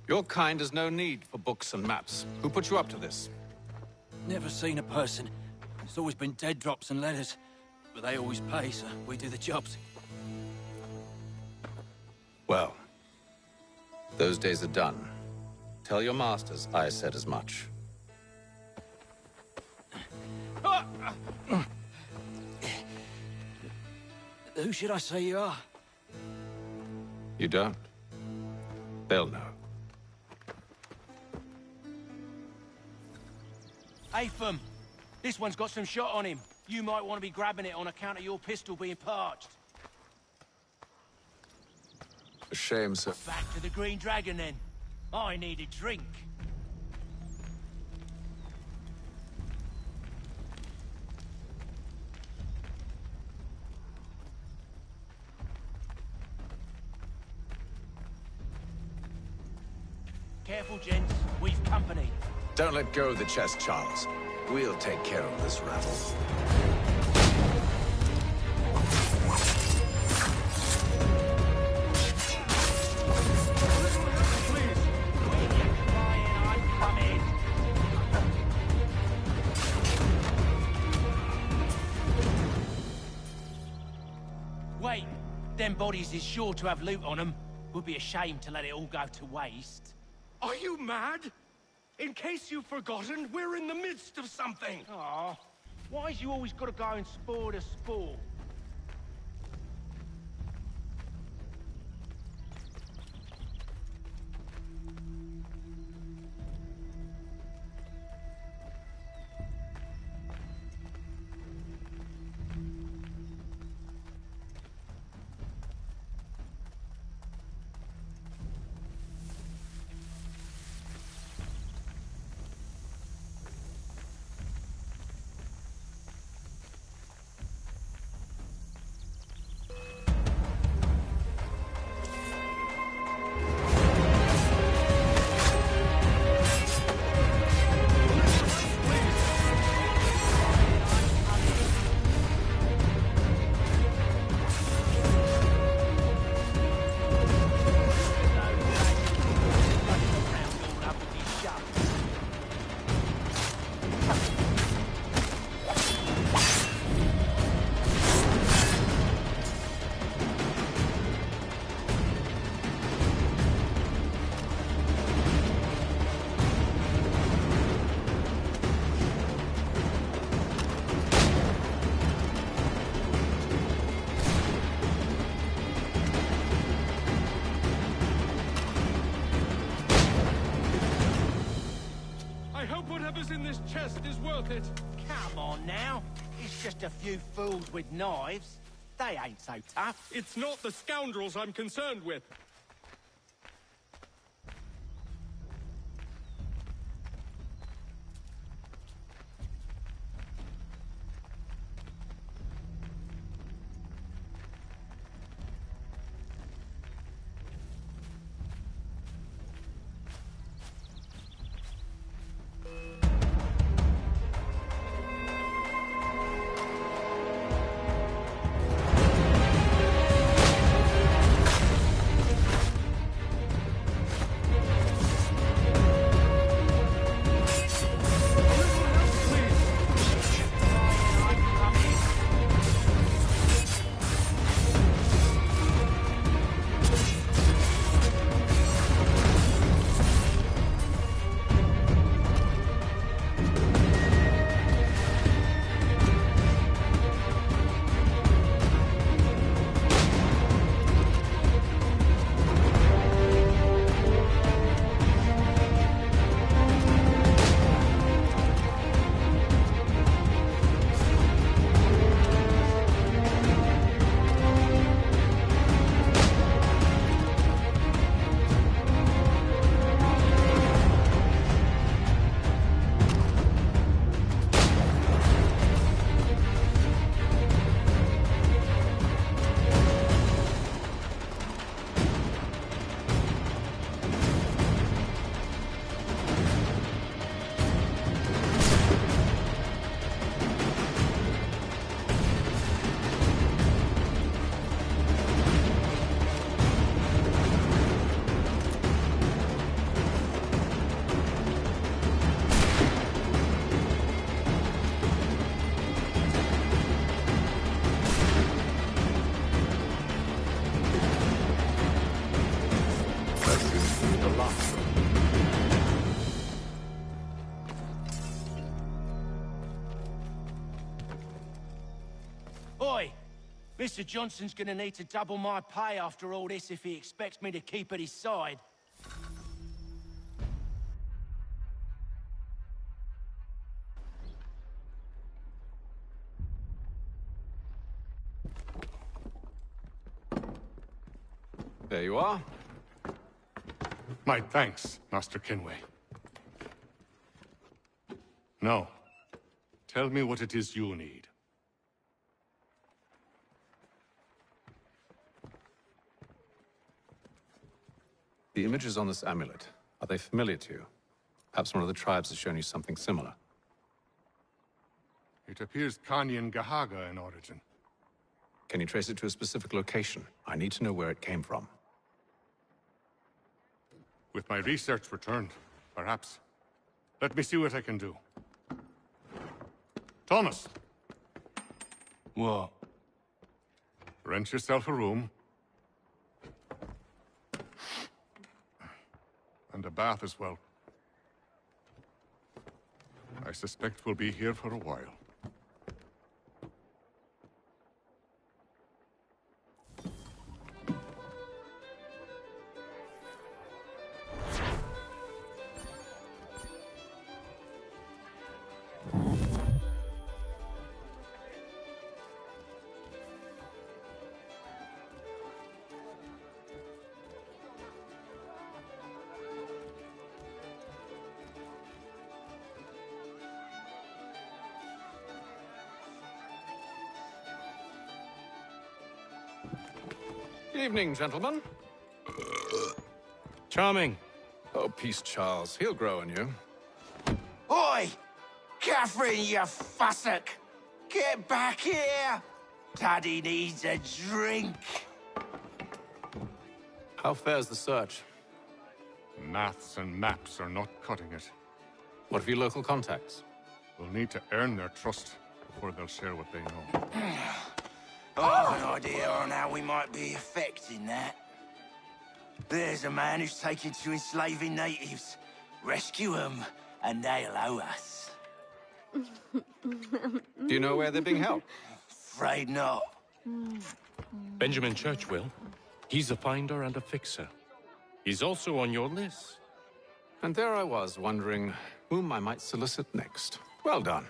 Your kind has no need for books and maps. Who put you up to this? Never seen a person. It's always been dead drops and letters. But they always pay, so we do the jobs. Well, those days are done. Tell your masters I said as much. Who should I say you are? You don't? They'll know. Apham, this one's got some shot on him. You might want to be grabbing it on account of your pistol being parched. A shame, sir. Back to the Green Dragon, then. I need a drink. Careful, gents. We've company. Don't let go of the chest, Charles. We'll take care of this rabble. Wait, them bodies is sure to have loot on them. Would be a shame to let it all go to waste. Are you mad? In case you've forgotten, we're in the midst of something. Aw, why's you always gotta go and spore the spore? Whatever's in this chest is worth it. Come on now. It's just a few fools with knives. They ain't so tough. It's not the scoundrels I'm concerned with. Oi! Mr. Johnson's gonna need to double my pay after all this if he expects me to keep at his side. There you are. My thanks, Master Kenway. Now, tell me what it is you need. The images on this amulet, are they familiar to you? Perhaps one of the tribes has shown you something similar. It appears Kanyan Gahaga in origin. Can you trace it to a specific location? I need to know where it came from. With my research returned, perhaps. Let me see what I can do. Thomas! What? Rent yourself a room. And a bath as well. I suspect we'll be here for a while. Evening, gentlemen. Charming. Oh, peace, Charles. He'll grow on you. Oi! Catherine, you fussock! Get back here! Daddy needs a drink. How fares the search? Maths and maps are not cutting it. What of your local contacts? We'll need to earn their trust before they'll share what they know. I have an idea on how we might be affecting that. There's a man who's taken to enslaving natives. Rescue them, and they'll owe us. Do you know where they're being held? Afraid not. Benjamin Church will. He's a finder and a fixer. He's also on your list. And there I was, wondering whom I might solicit next. Well done.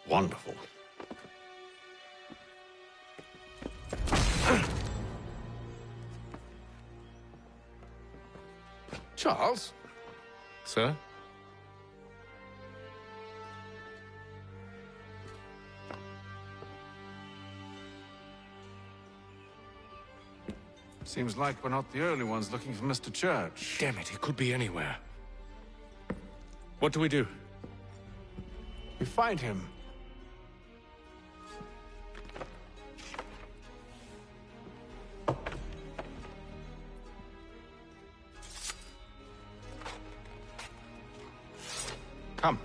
Wonderful. Charles? Sir? Seems like we're not the only ones looking for Mr. Church. Damn it, he could be anywhere. What do we do? We find him. Come.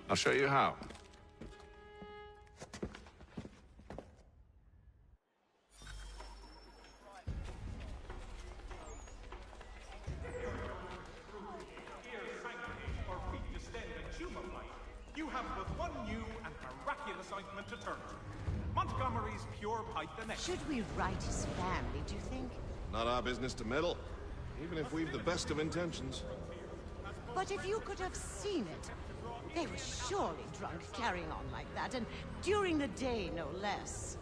I'll show you how. You have but one new and miraculous ointment to turn to. Montgomery's Pure Pipe the next. Should we write his family, do you think? Not our business to meddle, even if we've the best of intentions. But if you could have seen it, they were surely drunk carrying on like that, and during the day, no less.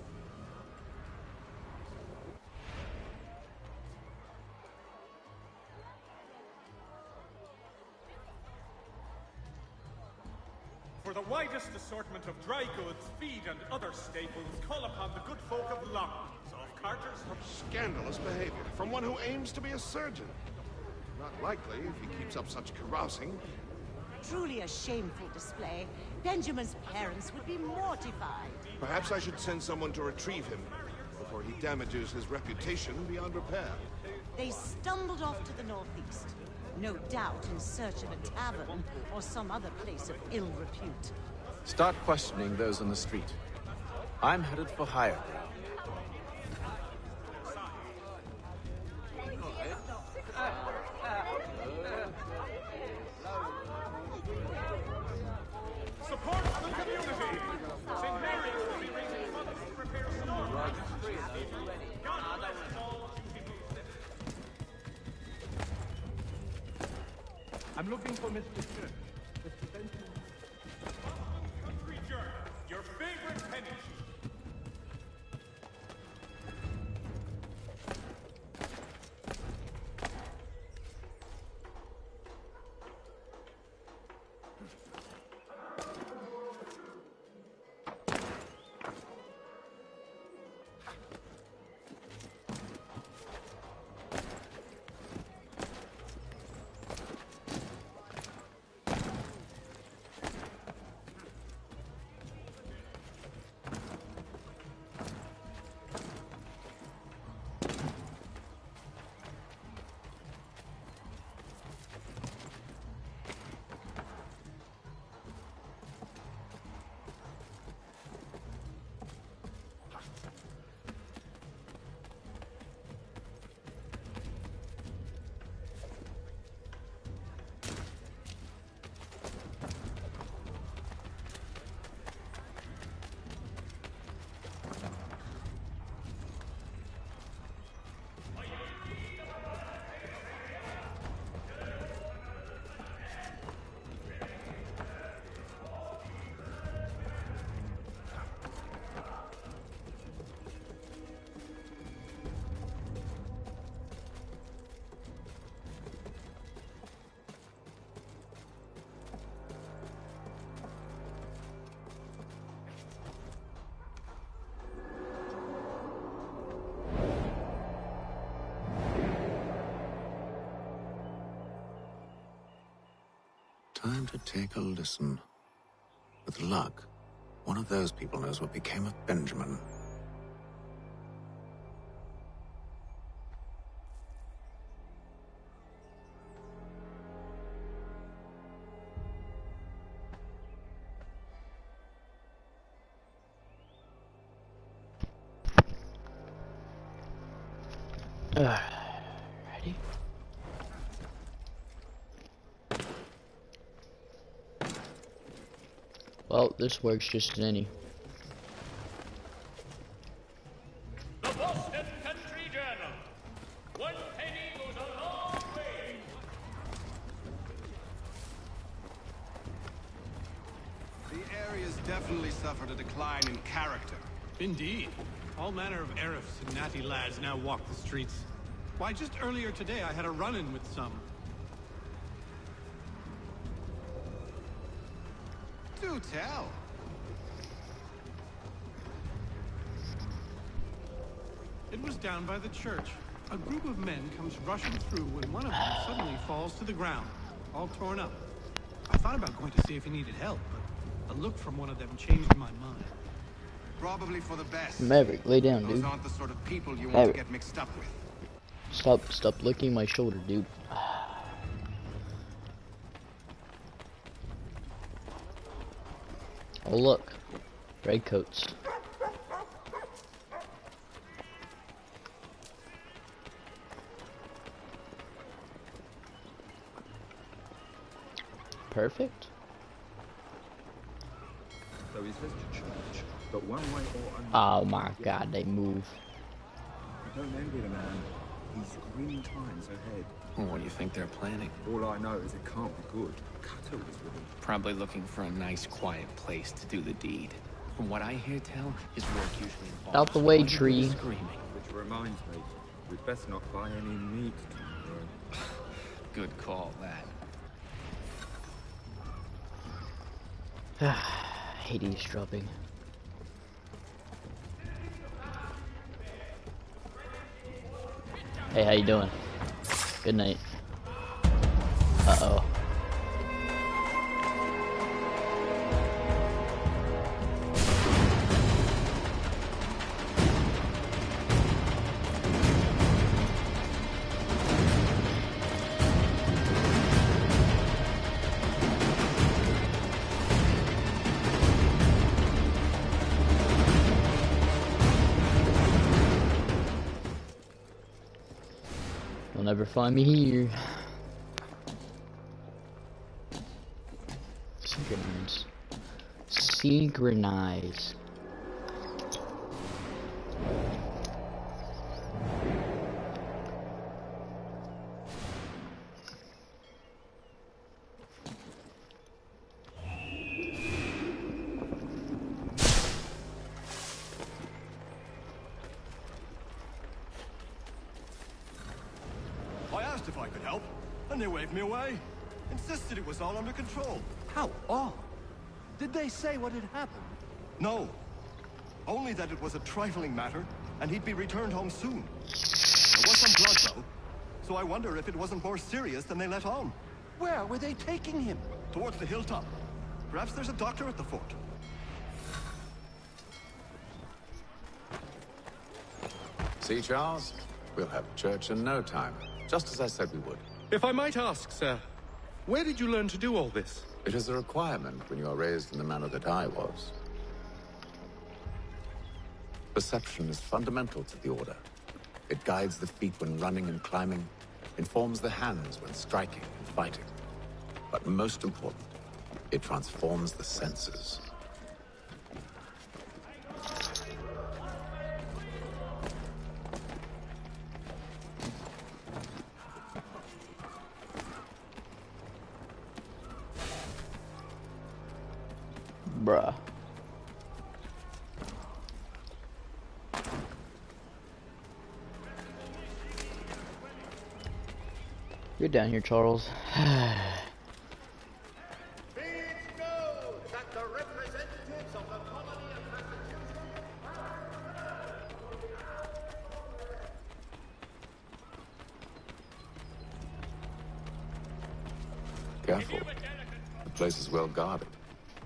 finest assortment of dry goods, feed, and other staples call upon the good folk of Longlands, of Carter's... Scandalous behavior from one who aims to be a surgeon. Not likely if he keeps up such carousing. Truly a shameful display. Benjamin's parents would be mortified. Perhaps I should send someone to retrieve him before he damages his reputation beyond repair. They stumbled off to the northeast. No doubt in search of a tavern or some other place of ill repute. Start questioning those on the street. I'm headed for higher ground. Support the community! St. Mary's will be raising funds to repair snow. God bless all people's I'm looking for Mr. Church. Mr. Benson. Country Journal, your favorite penny sheet. Time to take a listen. With luck, one of those people knows what became of Benjamin. Ready? Well, this works just as any. The Boston Country Journal. 1 penny goes a long way. The area's definitely suffered a decline in character. Indeed. All manner of Arifs and natty lads now walk the streets. Why, just earlier today I had a run-in with some. Do tell. It was down by the church. A group of men comes rushing through when one of them suddenly falls to the ground, all torn up. I thought about going to see if he needed help, but a look from one of them changed my mind. Probably for the best. Maverick, lay down, dude. Those aren't the sort of people you want Maverick. to get mixed up with. Stop licking my shoulder, dude. Oh look, redcoats. Perfect. So he says to church, but one way or another. Oh my God, they move. I don't envy the man. He's grim times ahead. Well, what do you think they're planning? All I know is it can't be good. Cutter was with him. Probably looking for a nice, quiet place to do the deed. From what I hear tell, his work usually involves Out the way, quite a bit of tree. screaming. Which reminds me, we'd best not buy any meat tomorrow. Good call, that. hate eavesdropping. Hey, how you doing? Good night. Uh-oh. You'll never find me here. Synchronize. Synchronize. I asked if I could help, and they waved me away. Insisted it was all under control. How odd. Did they say what had happened? No. Only that it was a trifling matter, and he'd be returned home soon. There was some blood, though, so I wonder if it wasn't more serious than they let on. Where were they taking him? Towards the hilltop. Perhaps there's a doctor at the fort. See, Charles? We'll have church in no time, just as I said we would. If I might ask, sir, where did you learn to do all this? It is a requirement when you are raised in the manner that I was. Perception is fundamental to the Order. It guides the feet when running and climbing, informs the hands when striking and fighting. But most important, it transforms the senses. Bruh. You're down here, Charles. Careful. The place is well guarded.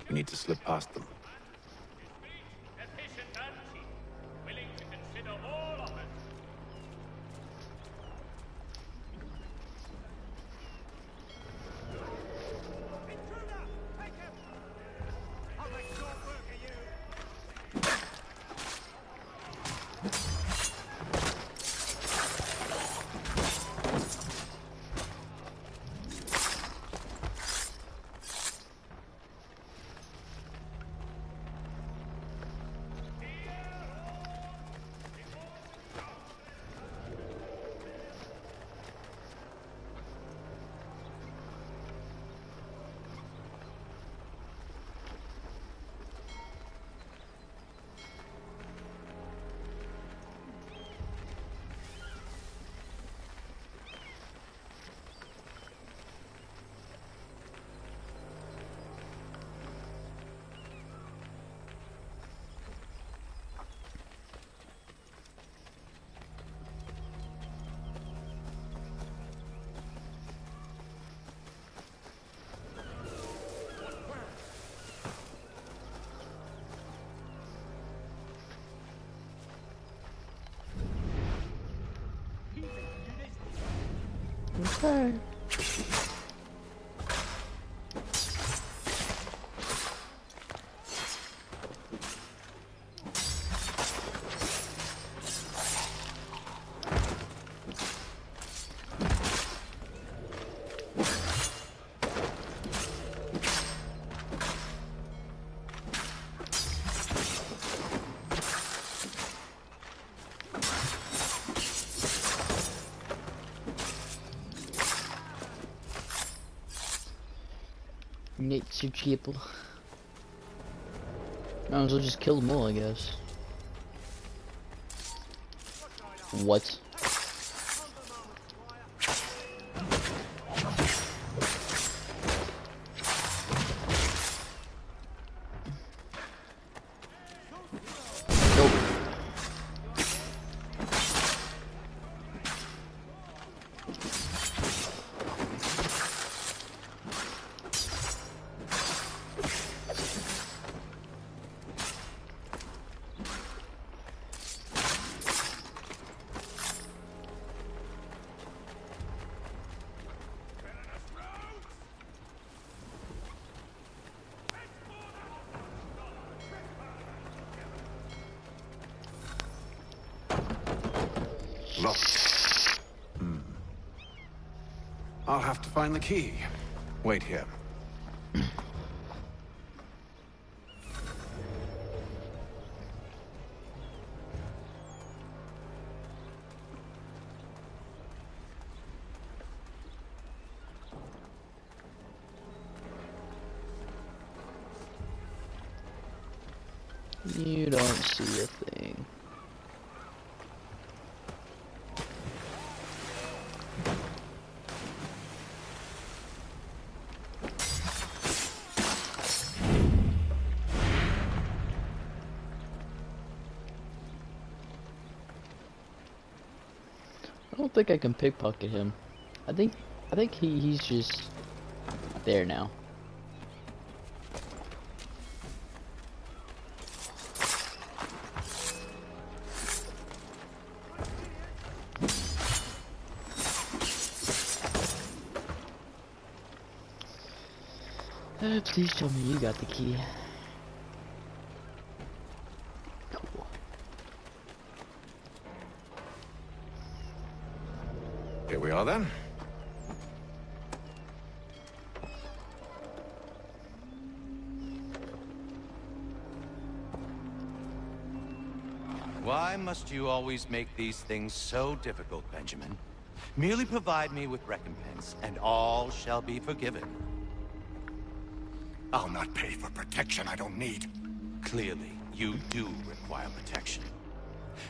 We need to slip past them. Okay. Nits are cheaper. Might as well just kill them all, I guess. What? Locked. I'll have to find the key. Wait here. You don't see a thing. I don't think I can pickpocket him. I think he's just there now. Please tell me you got the key. Cool. Here we are then. Why must you always make these things so difficult, Benjamin? Merely provide me with recompense, and all shall be forgiven. I'll not pay for protection I don't need. Clearly, you do require protection.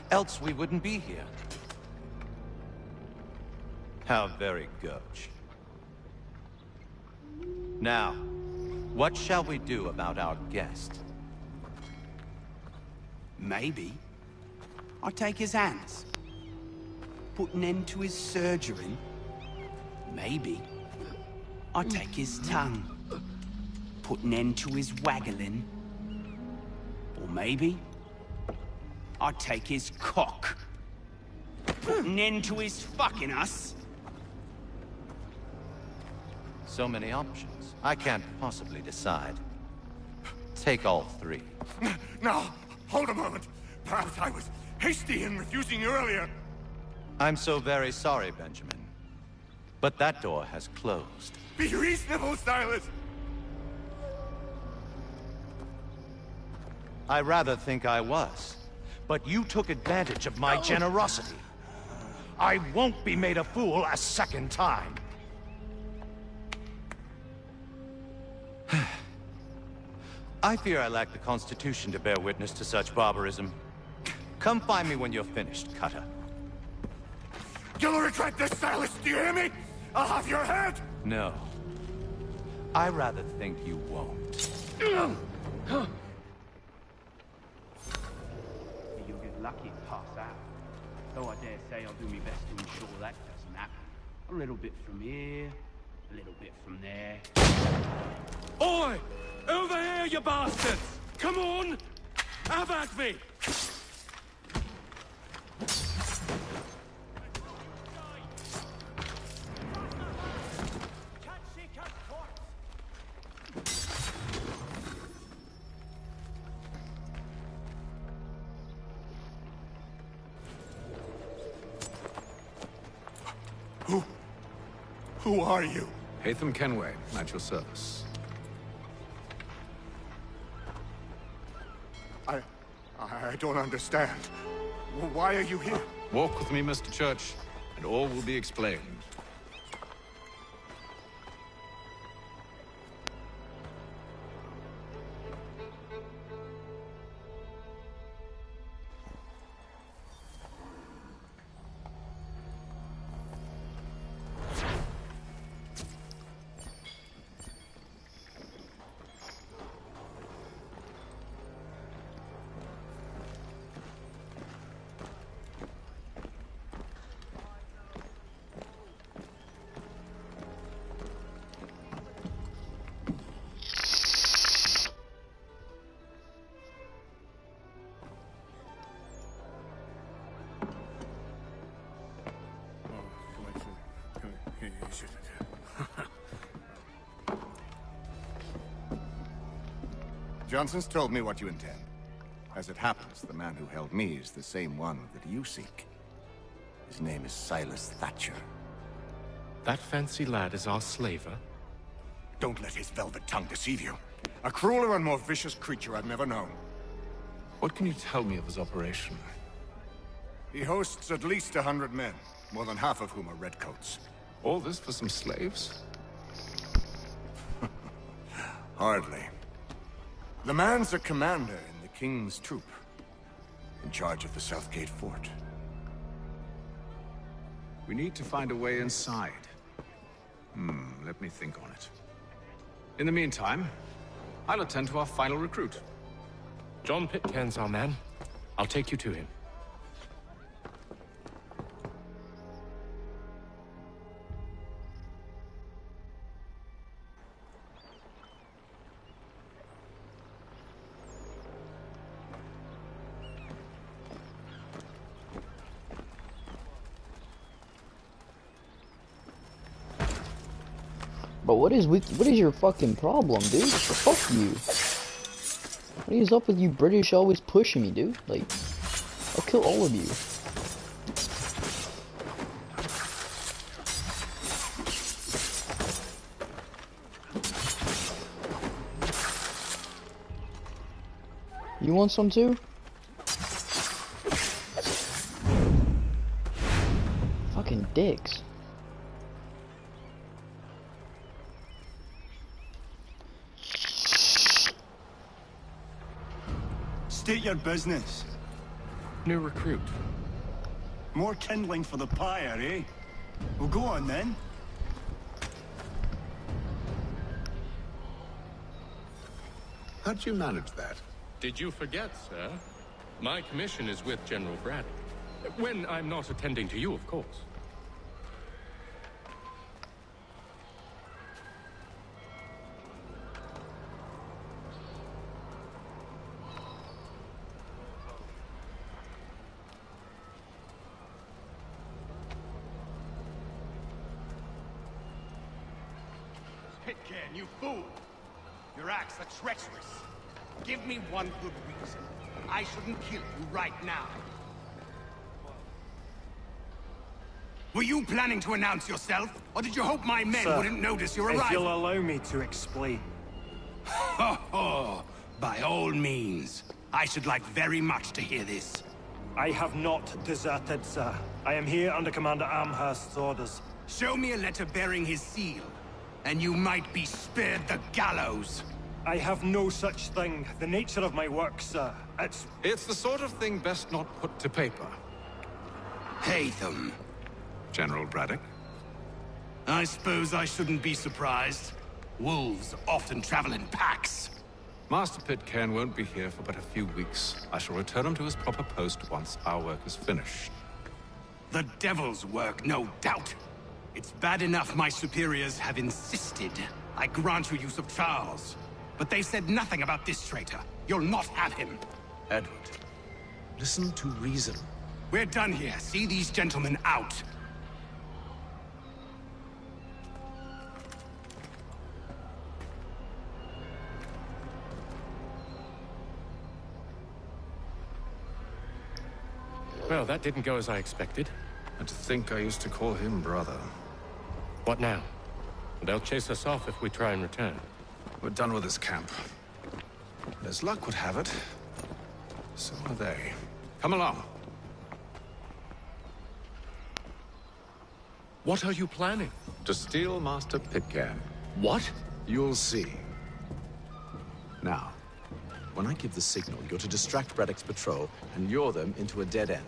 Else we wouldn't be here. How very gauche. Now, what shall we do about our guest? Maybe I take his hands, put an end to his surgery. Maybe I take his tongue, put an end to his waggling. Or maybe I take his cock, put an end to his fucking us. So many options. I can't possibly decide. Take all three. Now, hold a moment. Perhaps I was hasty in refusing you earlier. I'm so very sorry, Benjamin. But that door has closed. Be reasonable, Silas. I rather think I was. But you took advantage of my generosity. I won't be made a fool a second time. I fear I lack the constitution to bear witness to such barbarism. Come find me when you're finished, Cutter. You'll regret this, Silas, do you hear me? I'll have your head! No. I rather think you won't. You'll get lucky and pass out. Though I dare say I'll do my best to ensure that doesn't happen. A little bit from here, a little bit from there. Oi! Over here, you bastards! Come on! Have at me! Who are you? Hatham Kenway, at your service. I don't understand. Why are you here? Walk with me, Mr. Church, and all will be explained. Johnson's told me what you intend. As it happens, the man who held me is the same one that you seek. His name is Silas Thatcher. That fancy lad is our slaver? Don't let his velvet tongue deceive you. A crueler and more vicious creature I've never known. What can you tell me of his operation? He hosts at least 100 men, more than half of whom are redcoats. All this for some slaves? Hardly. The man's a commander in the King's troop, in charge of the Southgate Fort. We need to find a way inside. Let me think on it. In the meantime, I'll attend to our final recruit. John Pitcairn's our man. I'll take you to him. But what is your fucking problem, dude? Fuck you. What is up with you British always pushing me, dude? Like, I'll kill all of you. You want some too? Fucking dicks. State your business. New recruit. More kindling for the pyre, eh? Well, go on then. How'd you manage that? Did you forget, sir? My commission is with General Braddock. When I'm not attending to you, of course. Pitcairn, you fool! Your acts are treacherous. Give me one good reason. I shouldn't kill you right now. Were you planning to announce yourself, or did you hope my men Sir, wouldn't notice your arrival? if you'll allow me to explain. Ho ho! By all means. I should like very much to hear this. I have not deserted, sir. I am here under Commander Amherst's orders. Show me a letter bearing his seal, and you might be spared the gallows. I have no such thing. The nature of my work, sir, It's the sort of thing best not put to paper. Hatham. General Braddock? I suppose I shouldn't be surprised. Wolves often travel in packs. Master Pitcairn won't be here for but a few weeks. I shall return him to his proper post once our work is finished. The devil's work, no doubt. It's bad enough my superiors have insisted I grant you use of Charles. But they said nothing about this traitor. You'll not have him. Edward, listen to reason. We're done here. See these gentlemen out. Well, that didn't go as I expected. And to think I used to call him brother. What now? They'll chase us off if we try and return. We're done with this camp. And as luck would have it, so are they. Come along. What are you planning? To steal Master Pitcairn. What? You'll see. Now, when I give the signal, you're to distract Braddock's patrol and lure them into a dead end.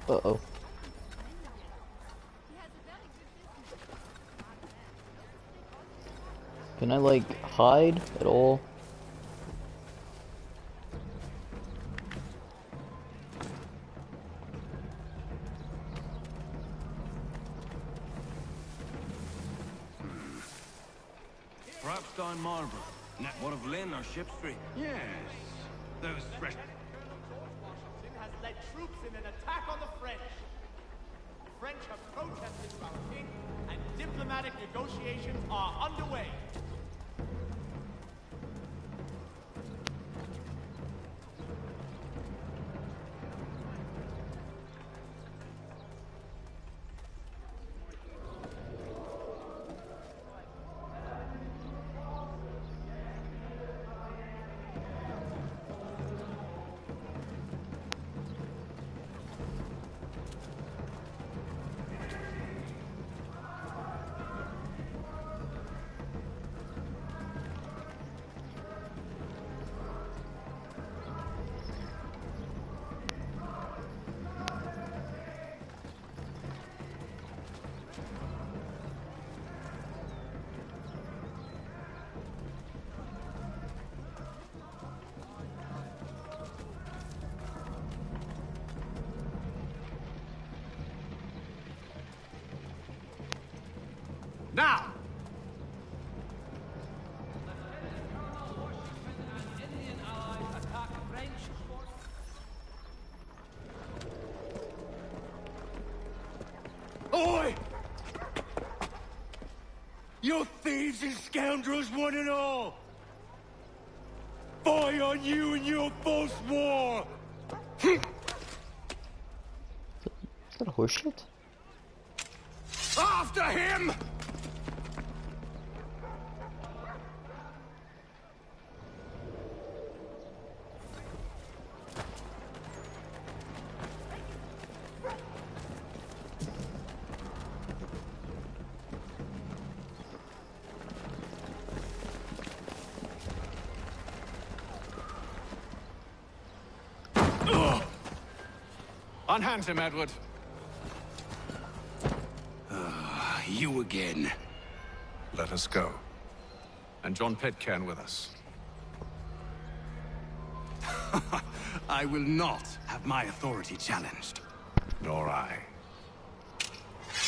Uh-oh. Can I, like, hide at all? Rockstein Marble. One of Lynn or Ship Street. Yes. Those fresh... has led troops in an attack on the French. The French have protested to our king, and diplomatic diplomatic negotiations are underway. Now! Oi! You thieves and scoundrels, one and all! Fie on you and your false war! Is that a horse shit? After him! Unhand him, Edward. You again. Let us go. And John Pitcairn with us. I will not have my authority challenged. Nor I.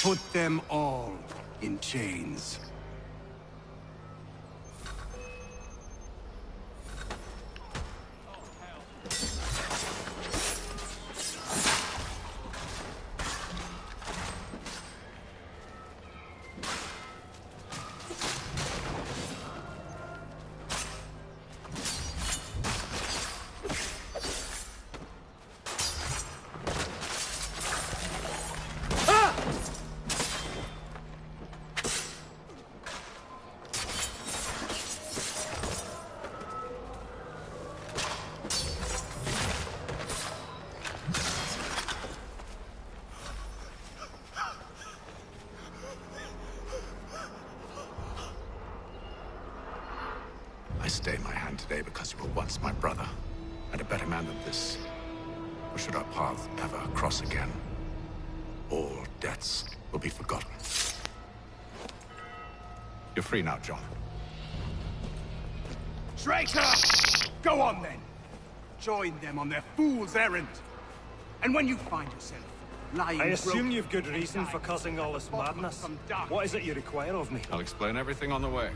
Put them all in chains. I stay my hand today because you were once my brother, and a better man than this. Or should our paths ever cross again, all debts will be forgotten. You're free now, John. Traitor! Go on then. Join them on their fool's errand. And when you find yourself lying I assume broken you've good reason for causing all this madness. What is it you require of me? I'll explain everything on the way.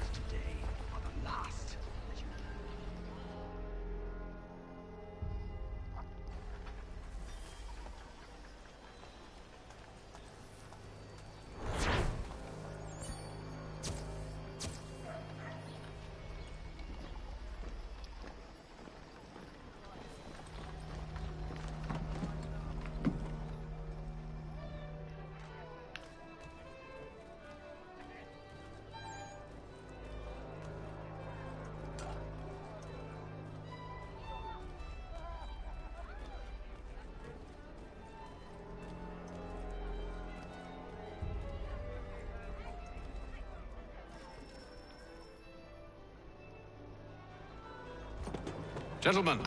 Gentlemen,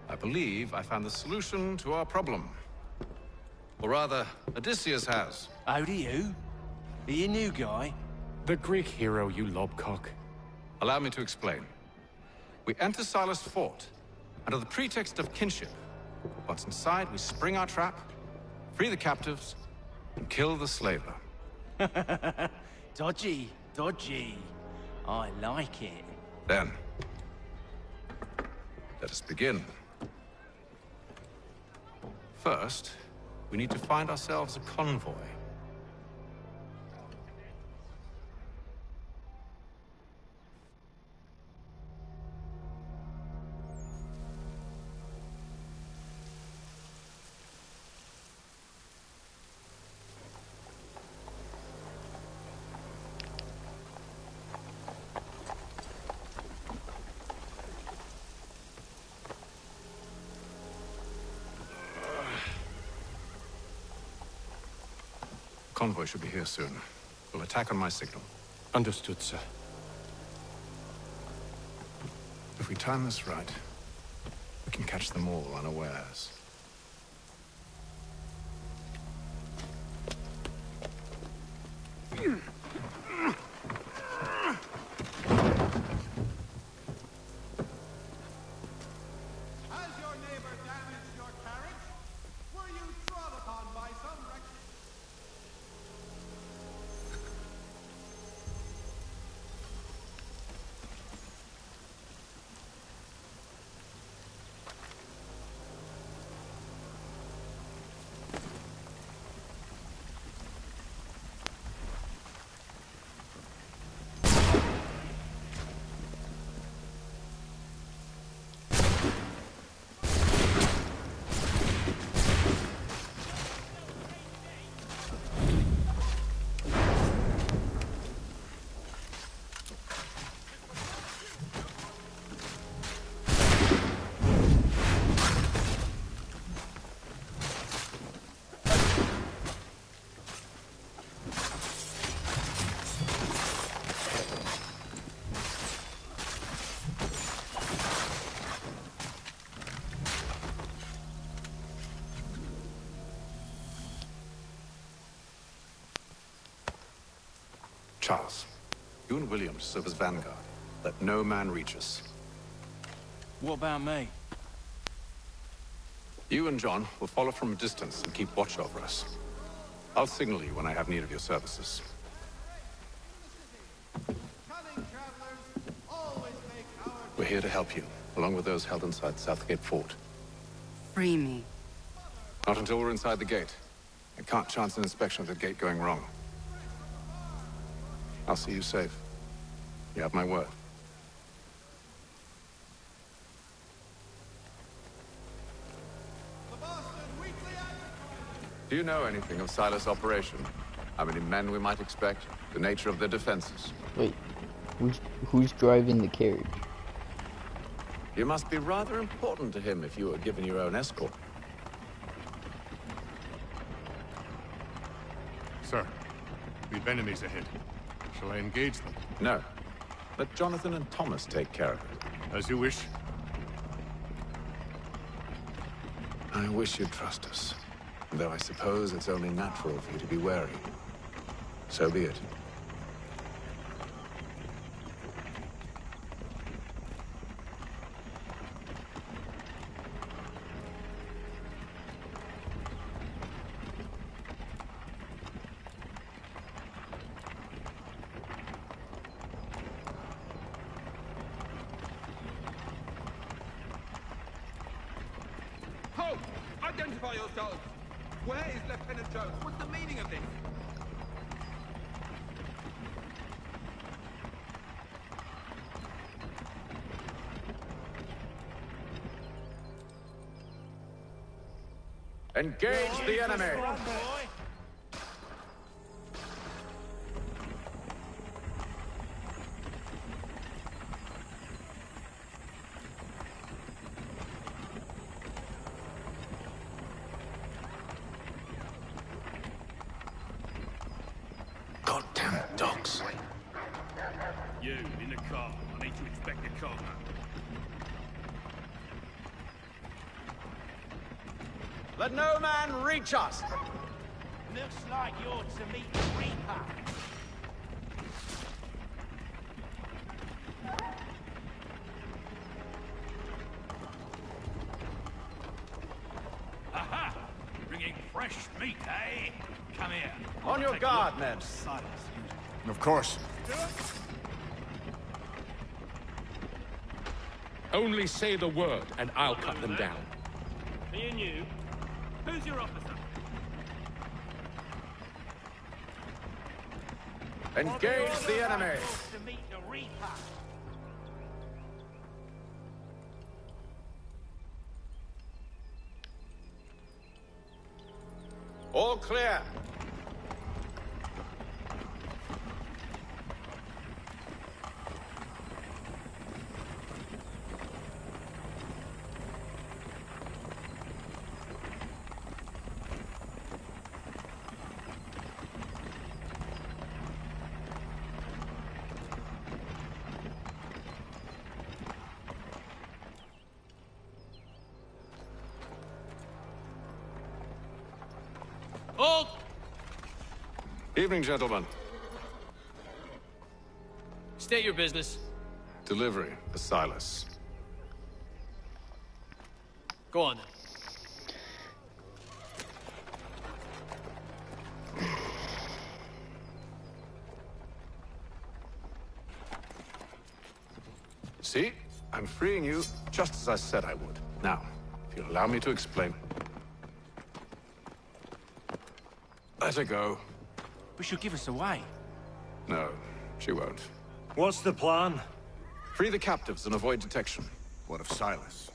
I believe I found the solution to our problem. Or rather, Odysseus has. How do you? Are you new guy? The Greek hero, you lobcock. Allow me to explain. We enter Silas' fort, under the pretext of kinship. Once inside, we spring our trap, free the captives, and kill the slaver. Dodgy, dodgy. I like it. Then, let us begin. First, we need to find ourselves a convoy. Convoy should be here soon. We'll attack on my signal. Understood, sir. If we time this right, we can catch them all unawares. Charles, you and William serve as vanguard. Let no man reach us. What about me? You and John will follow from a distance and keep watch over us. I'll signal you when I have need of your services. We're here to help you, along with those held inside Southgate Fort. Free me. Not until we're inside the gate. I can't chance an inspection of the gate going wrong. I'll see you safe. You have my word. Do you know anything of Silas' operation? How many men we might expect? The nature of their defenses? Wait, who's driving the carriage? You must be rather important to him if you were given your own escort. Sir, we've enemies ahead. Shall I engage them? No. Let Jonathan and Thomas take care of it. As you wish. I wish you'd trust us. Though I suppose it's only natural for you to be wary. So be it. Halt! Identify yourselves! Where is Lieutenant Jones? What's the meaning of this? Engage the enemy! Goddamn dogs. You, in the car. I need to inspect the cargo. Let no man reach us! Looks like you're to meet the Reaper. Aha! Bringing fresh meat, eh? Come here. On your guard, men. Of course. Only say the word, and I'll cut them down. Me and you. Who's your officer? Engage the enemy! To meet the Reaper. All clear. Halt! Evening, gentlemen. State your business. Delivery for Silas. Go on then. See? I'm freeing you just as I said I would. Now, if you'll allow me to explain. Let her go. But she'll give us away. No, she won't. What's the plan? Free the captives and avoid detection. What of Silas?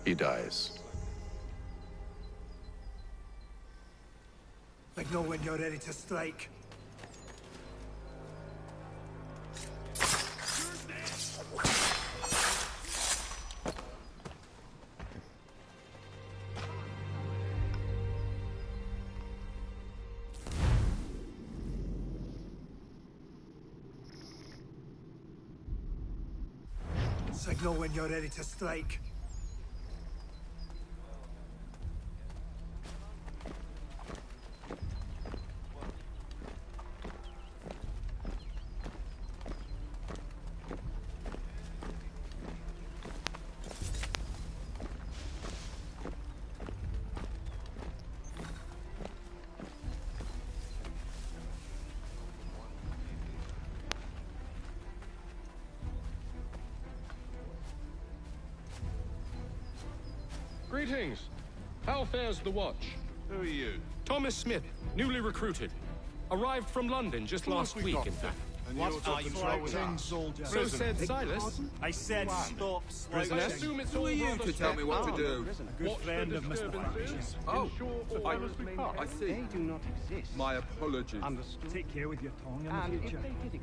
He dies. Signal when you're ready to strike. Signal when you're ready to strike. Greetings. How fares the watch? Who are you? Thomas Smith, newly recruited. Arrived from London just last week, in fact. What are you slouching, soldier? So said Silas. I said stop slouching. I assume it's Who all are you rather to tell me what to set do? A good friend of Mr. Thatcher's. Oh, I I see. They do not exist. My apologies. Understood. Take care with your tongue in the future.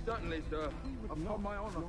Certainly, sir. Upon my honor.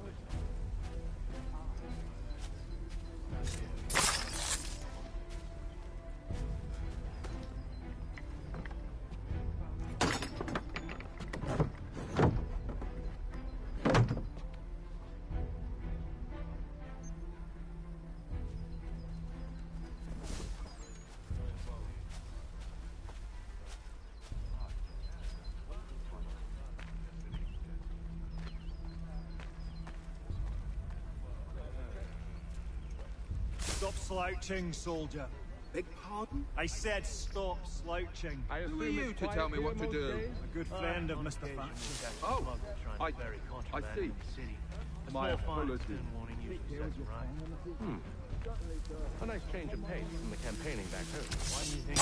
Stop slouching, soldier. Beg pardon? I said stop slouching. Who are you to tell me what to do? A good friend of Mr. Thatcher's. Oh, I see. My apologies. A nice change of pace from the campaigning back home. Why do you think?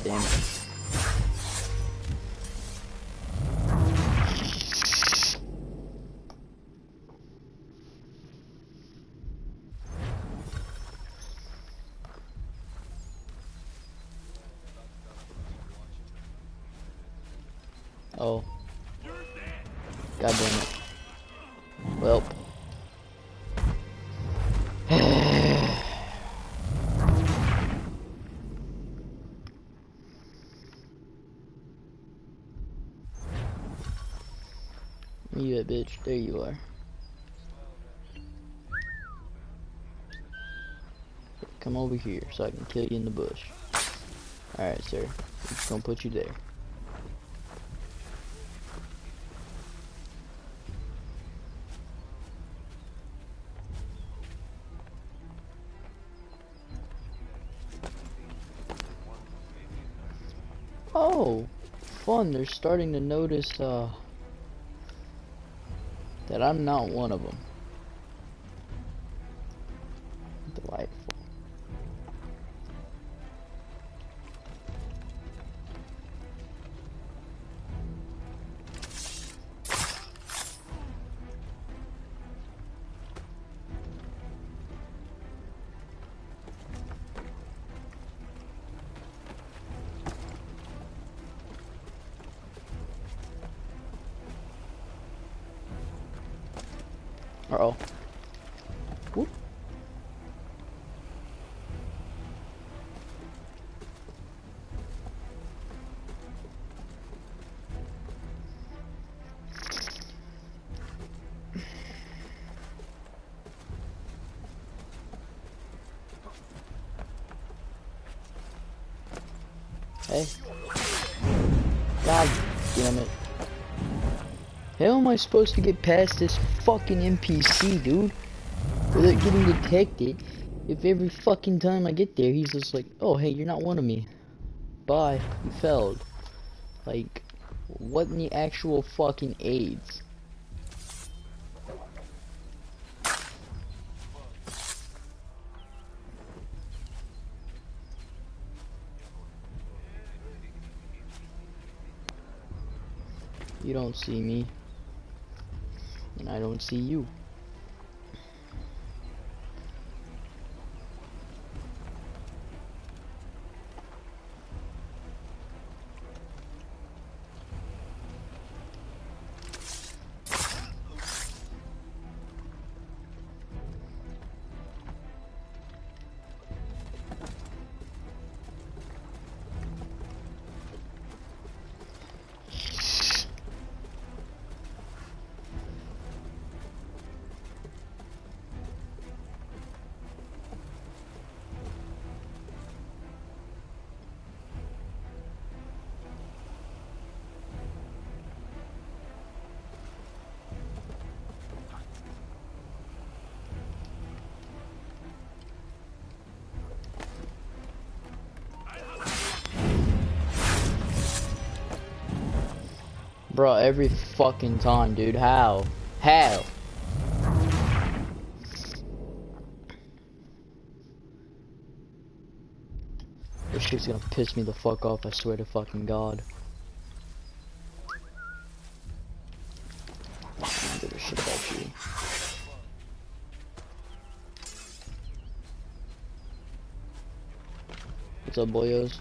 damn it. Oh. God damn it. Well. You a bitch. There you are. Come over here so I can kill you in the bush. Alright, sir. I'm just gonna put you there. Oh, fun. They're starting to notice, that I'm not one of them. Delightful. Uh-oh. Whoop. Hey. God damn it. How am I supposed to get past this fucking NPC, dude? Without getting detected, if every fucking time I get there, he's just like, oh, hey, you're not one of me. Bye. You failed. Like, what in the actual fucking AIDS? You don't see me, and I don't see you. Bro, every fucking time, dude. How? How? This shit's gonna piss me the fuck off, I swear to fucking God. I don't give a shit about you. What's up, boyos?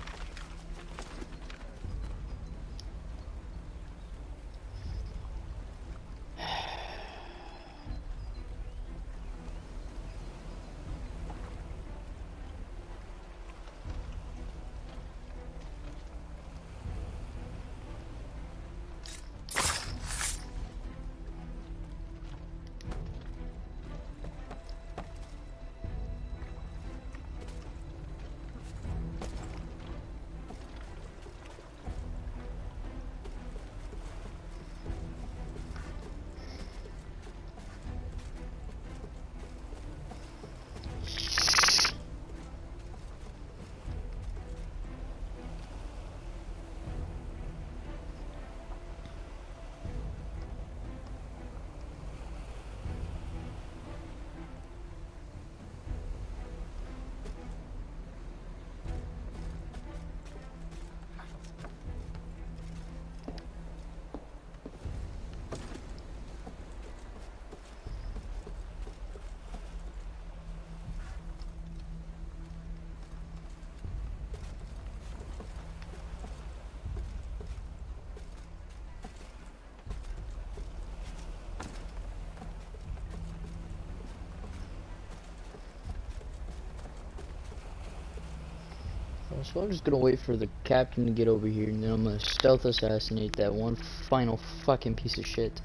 So I'm just gonna wait for the captain to get over here, and then I'm gonna stealth assassinate that one final fucking piece of shit.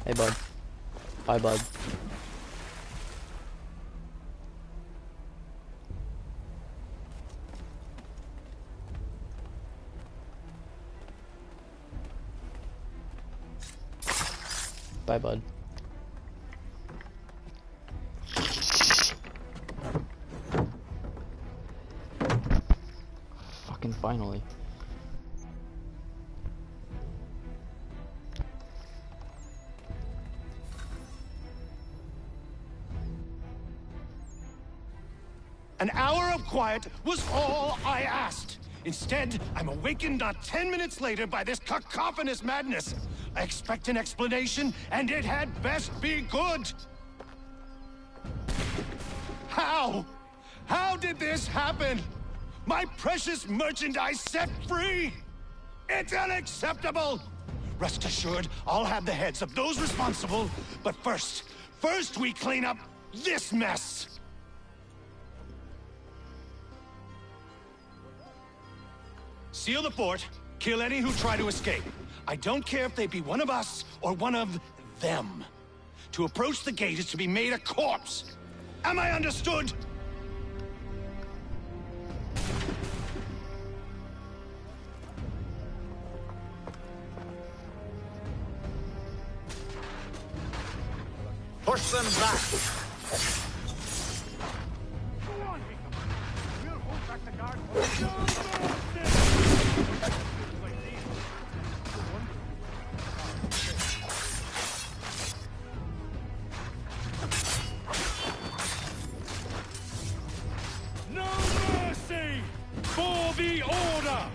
Hey, bud. Bye, bud. Bye, bud. Fucking finally. An hour of quiet was all I asked. Instead, I'm awakened not 10 minutes later by this cacophonous madness. I expect an explanation, and it had best be good. How? How did this happen? My precious merchandise set free? It's unacceptable! Rest assured, I'll have the heads of those responsible, but first we clean up this mess! Seal the fort, kill any who try to escape. I don't care if they be one of us or one of them. To approach the gate is to be made a corpse. Am I understood? Push them back! Go on, we'll hold back the guard. No mercy for the order!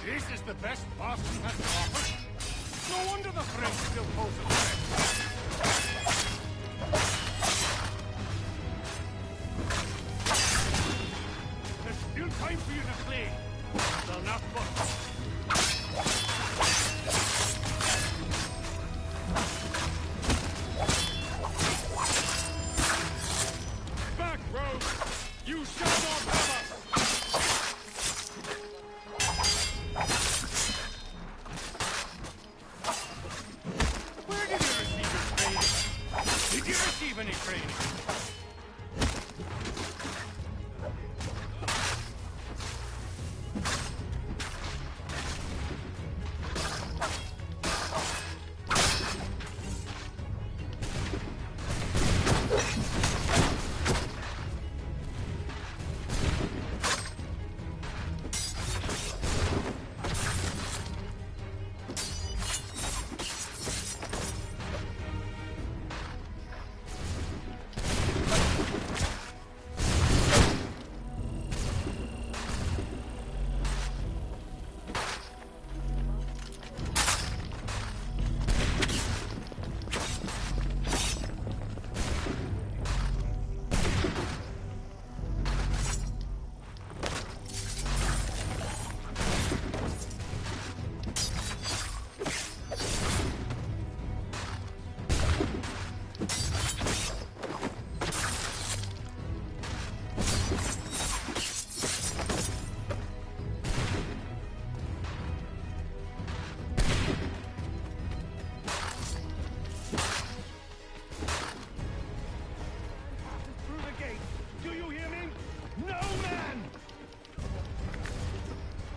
This is the best Boston has to offer. No wonder the French still pose a threat. There's still time for you to play. They'll not bust. Back, rogue! You shall not have us! Where did you receive your training? Did you receive any training?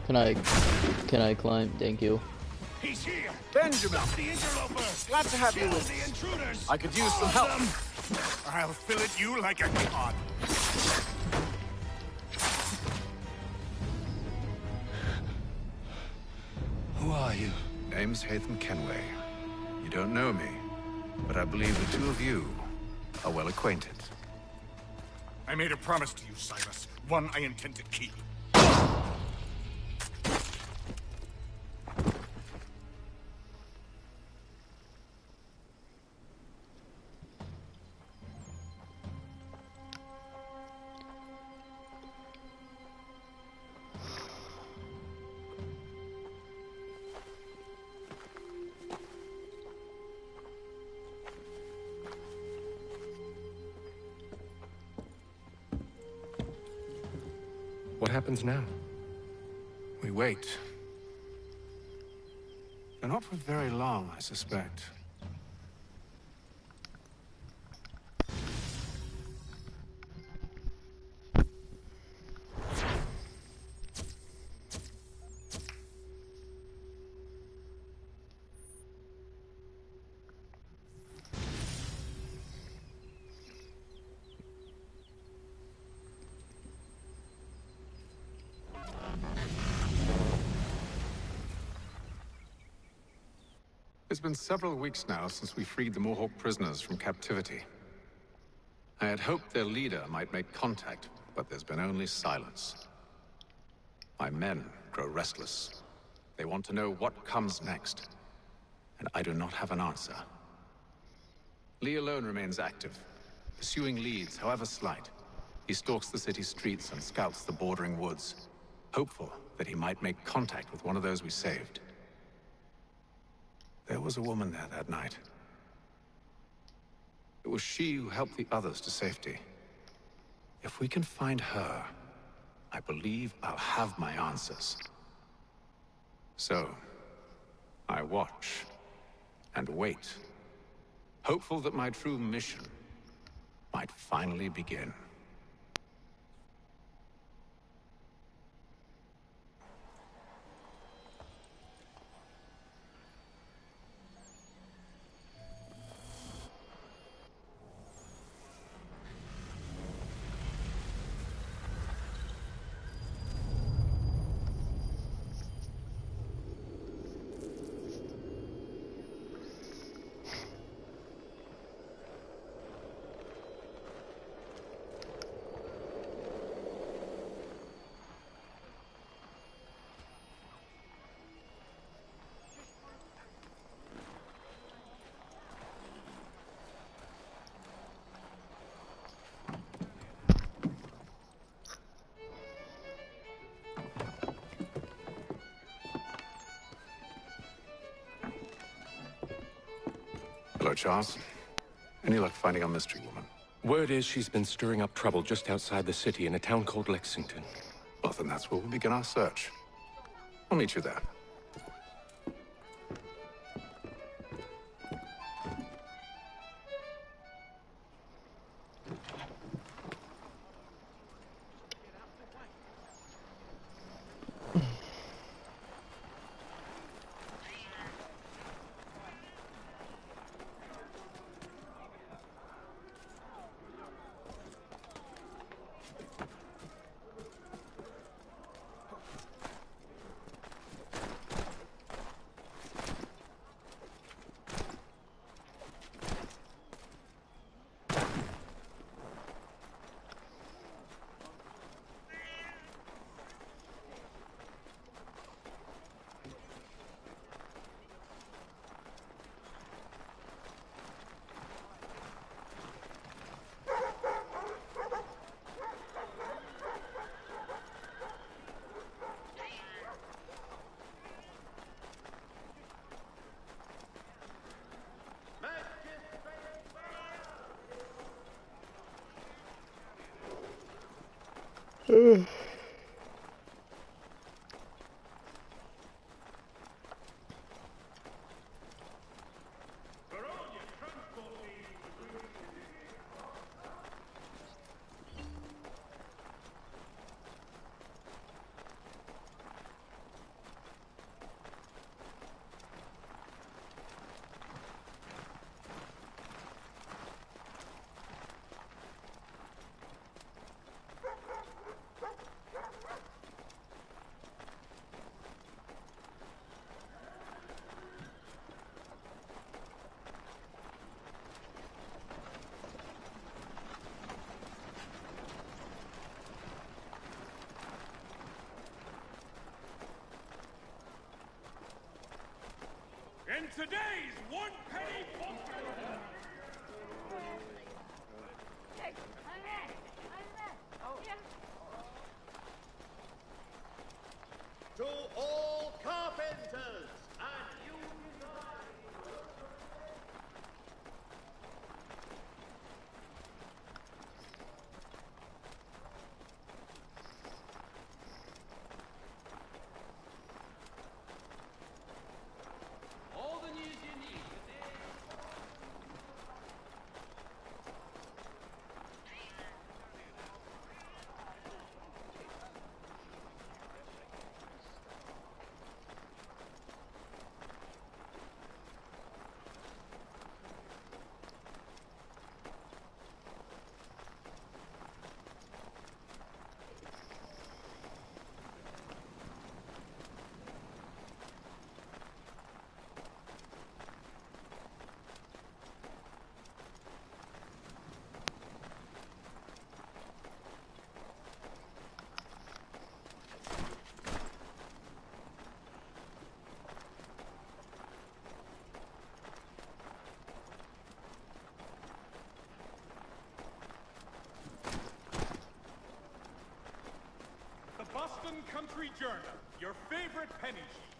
Can I climb? Thank you. He's here! Benjamin! Stop the interloper! Glad to have you Kill with the us. intruders! I could use All some of help. them! I'll fillet you like a cod. Who are you? Name's Hatham Kenway. You don't know me, but I believe the two of you are well acquainted. I made a promise to you, Silas. One I intend to keep. What happens now? We wait. But not for very long, I suspect. It's been several weeks now since we freed the Mohawk prisoners from captivity. I had hoped their leader might make contact, but there's been only silence. My men grow restless. They want to know what comes next, and I do not have an answer. Lee alone remains active, pursuing leads, however slight. He stalks the city streets and scouts the bordering woods, hopeful that he might make contact with one of those we saved. There was a woman there that night. It was she who helped the others to safety. If we can find her, I believe I'll have my answers. So, I watch and wait, hopeful that my true mission might finally begin. Hello, Charles. Any luck finding our mystery woman? Word is she's been stirring up trouble just outside the city in a town called Lexington. Well, then that's where we'll begin our search. I'll meet you there. today's one penny To all carpenters and you all the news you need. The Boston Country Journal, your favorite penny sheet.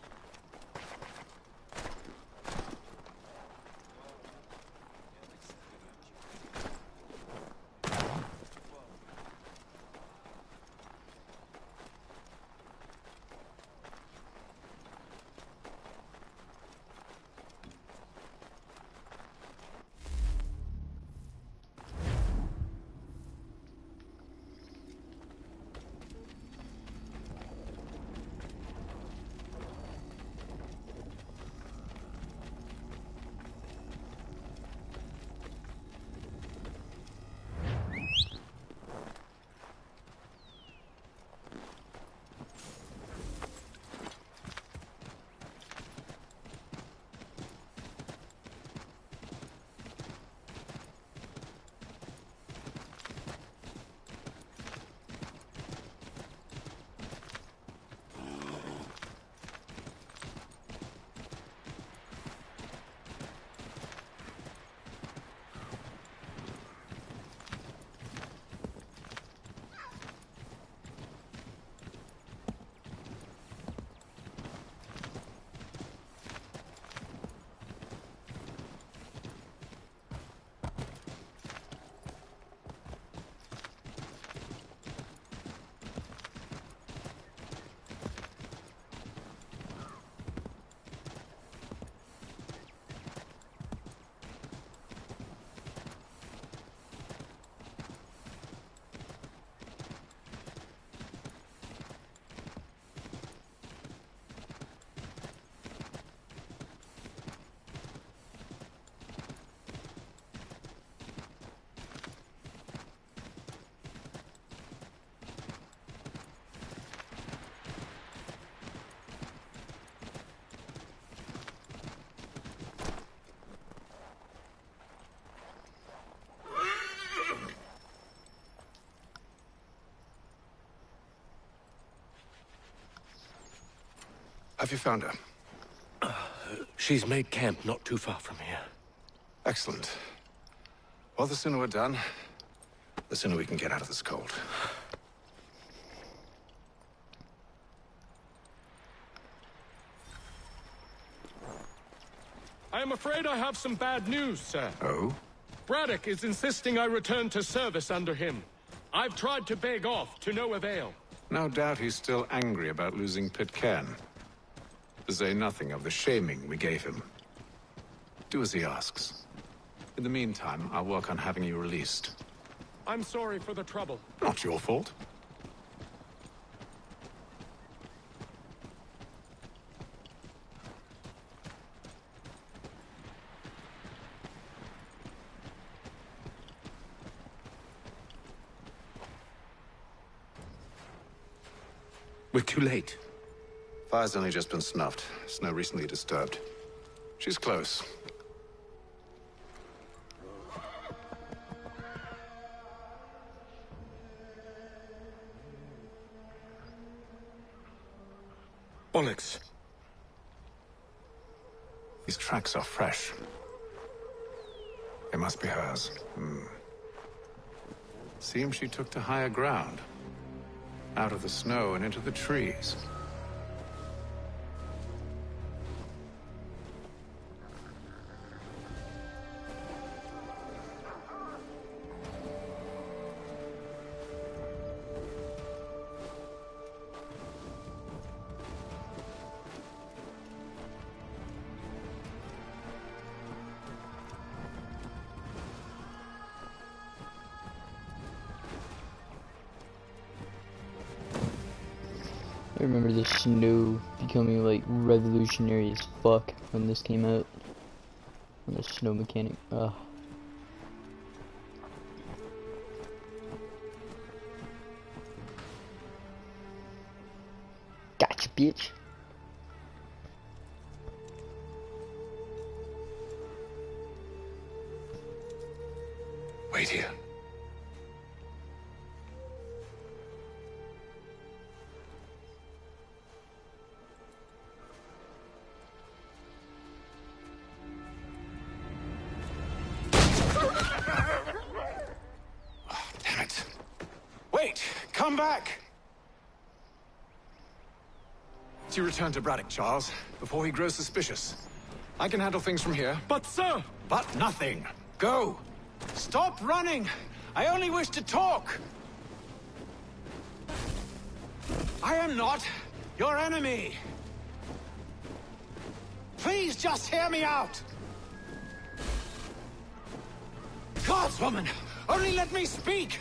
Have you found her? She's made camp not too far from here. Excellent. Well, the sooner we're done, the sooner we can get out of this cold. I am afraid I have some bad news, sir. Oh? Braddock is insisting I return to service under him. I've tried to beg off, to no avail. No doubt he's still angry about losing Pitcairn. To say nothing of the shaming we gave him. Do as he asks. In the meantime, I'll work on having you released. I'm sorry for the trouble. Not your fault. We're too late. Fire's only just been snuffed. Snow recently disturbed. She's close. Bollocks. These tracks are fresh. They must be hers. Seems she took to higher ground. Out of the snow and into the trees. I remember the snow becoming like revolutionary as fuck when this came out. When the snow mechanic, Gotcha, bitch. Wait here. Damn it. Wait! Come back! You return to Braddock, Charles, before he grows suspicious. I can handle things from here. But sir! But nothing. Go! Stop running! I only wish to talk! I am not your enemy! Please just hear me out! Godswoman! Only let me speak!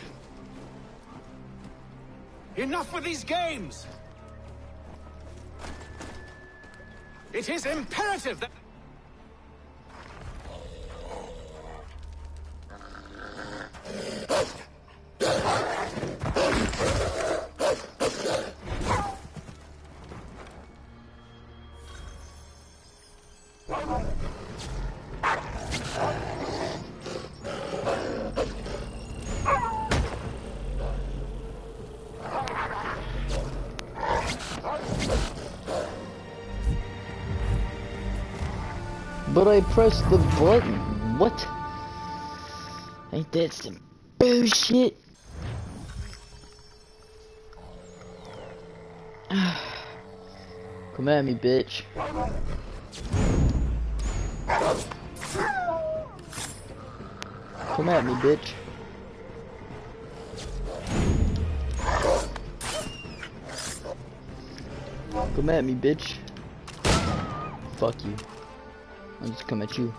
Enough with these games! It is imperative that... But I pressed the button. What? Ain't that some bullshit? Come at me, bitch. Come at me, bitch. Come at me, bitch. Fuck you. I'll just come at you.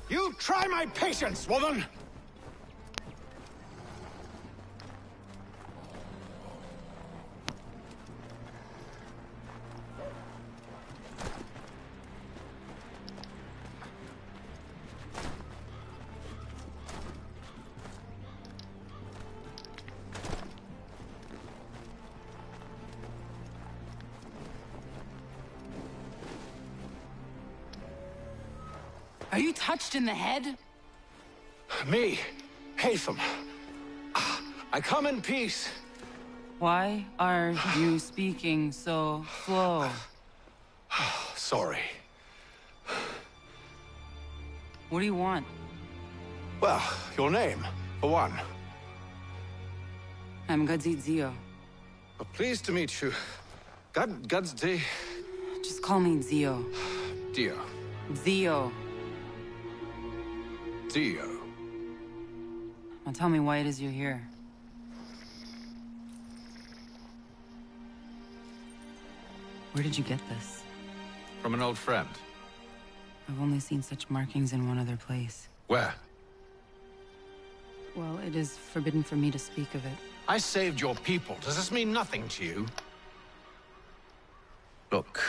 You try my patience, woman! Are you touched in the head? Me, Hatham. I come in peace. Why are you speaking so slow? Sorry. What do you want? Well, your name, for one. I'm Gadzit Zio. Pleased to meet you. Gadsday. Just call me Zio. Dio. Zio. Dio. Now tell me why it is you're here. Where did you get this? From an old friend. I've only seen such markings in one other place. Where? Well, it is forbidden for me to speak of it. I saved your people. Does this mean nothing to you? Look,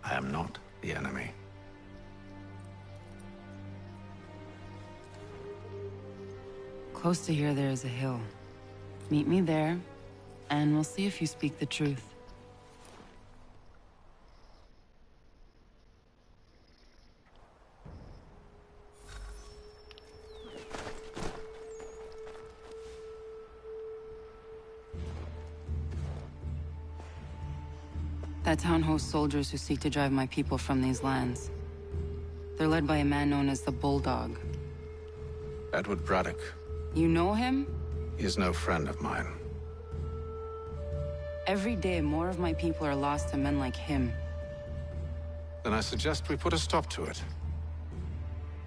I am not the enemy. Close to here, there is a hill. Meet me there, and we'll see if you speak the truth. That town hosts soldiers who seek to drive my people from these lands. They're led by a man known as the Bulldog. Edward Braddock. You know him? He is no friend of mine. Every day, more of my people are lost to men like him. Then I suggest we put a stop to it.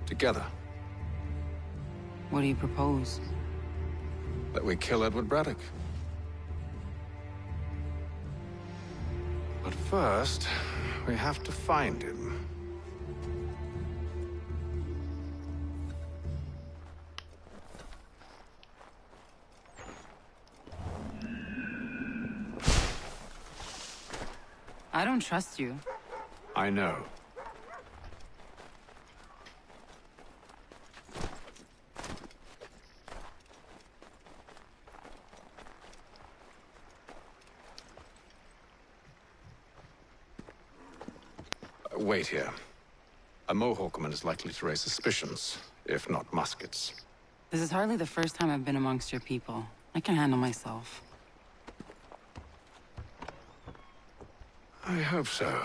Together. What do you propose? That we kill Edward Braddock. But first, we have to find him. I don't trust you. I know. Wait here. A Mohawkman is likely to raise suspicions, if not muskets. This is hardly the first time I've been amongst your people. I can handle myself. I hope so.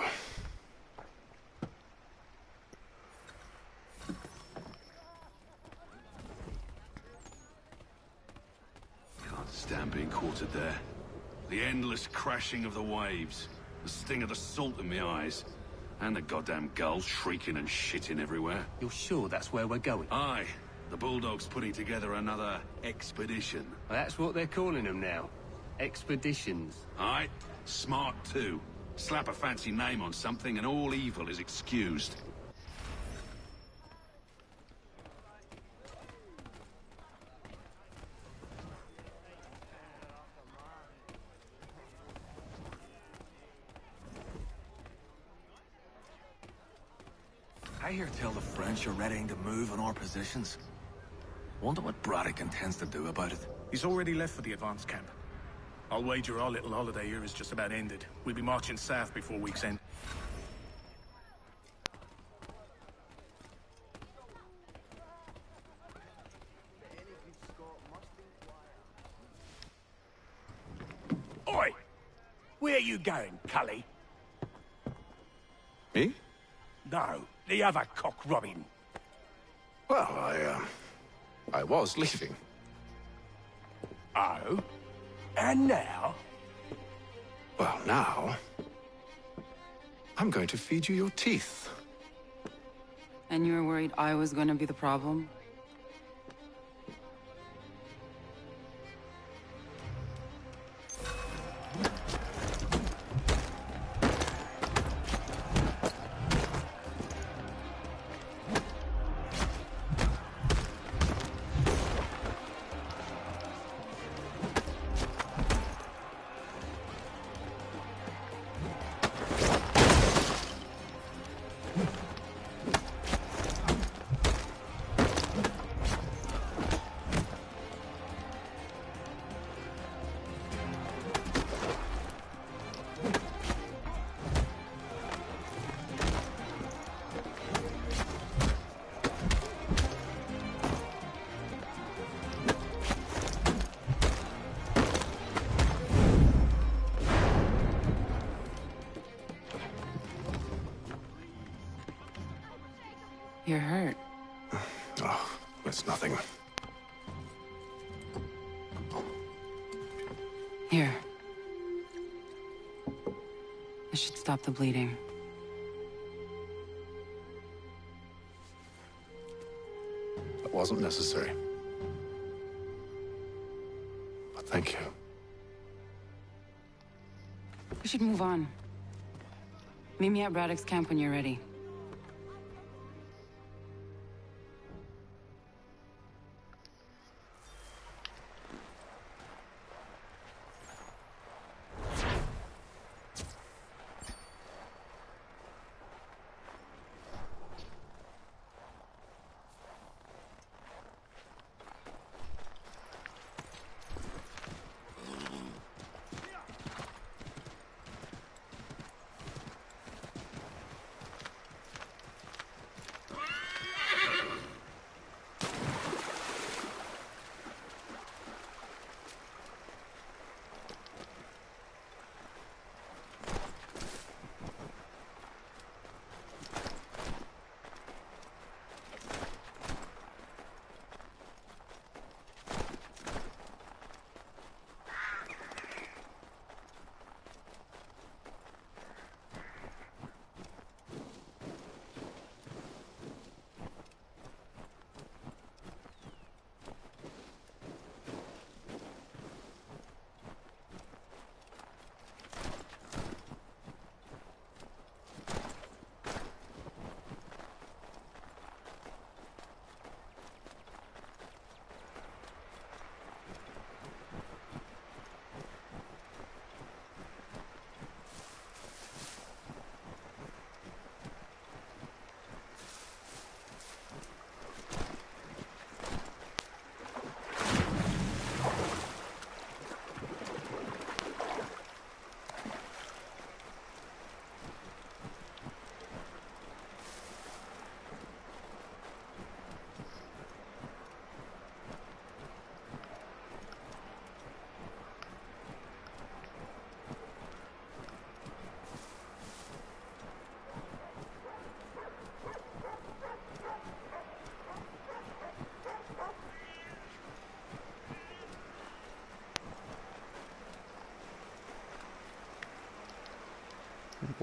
Can't stand being quartered there. The endless crashing of the waves, the sting of the salt in my eyes, and the goddamn gulls shrieking and shitting everywhere. You're sure that's where we're going? Aye. The Bulldog's putting together another expedition. Well, that's what they're calling them now. Expeditions. Aye. Smart too. Slap a fancy name on something and all evil is excused. I hear tell the French are readying to move on our positions. Wonder what Braddock intends to do about it. He's already left for the advance camp. I'll wager our little holiday here is just about ended. We'll be marching south before week's end. Oi! Where you going, Cully? Me? No, the other cock Robin. Well, I was leaving. Oh? And now? Well, now... I'm going to feed you your teeth. And you were worried I was going to be the problem? You're hurt. Oh, it's nothing. Here. This should stop the bleeding. That wasn't necessary. But thank you. We should move on. Meet me at Braddock's camp when you're ready.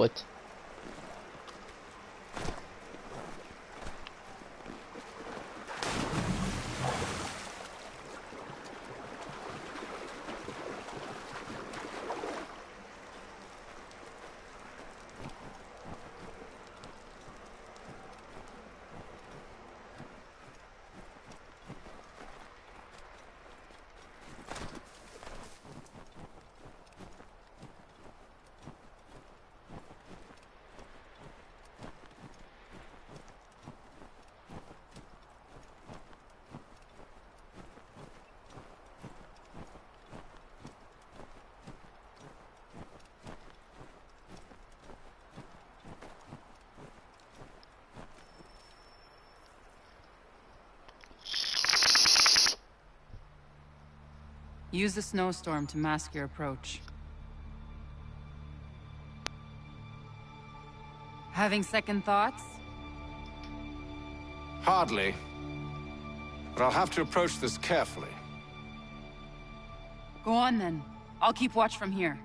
What? Use the snowstorm to mask your approach. Having second thoughts? Hardly. But I'll have to approach this carefully. Go on then. I'll keep watch from here.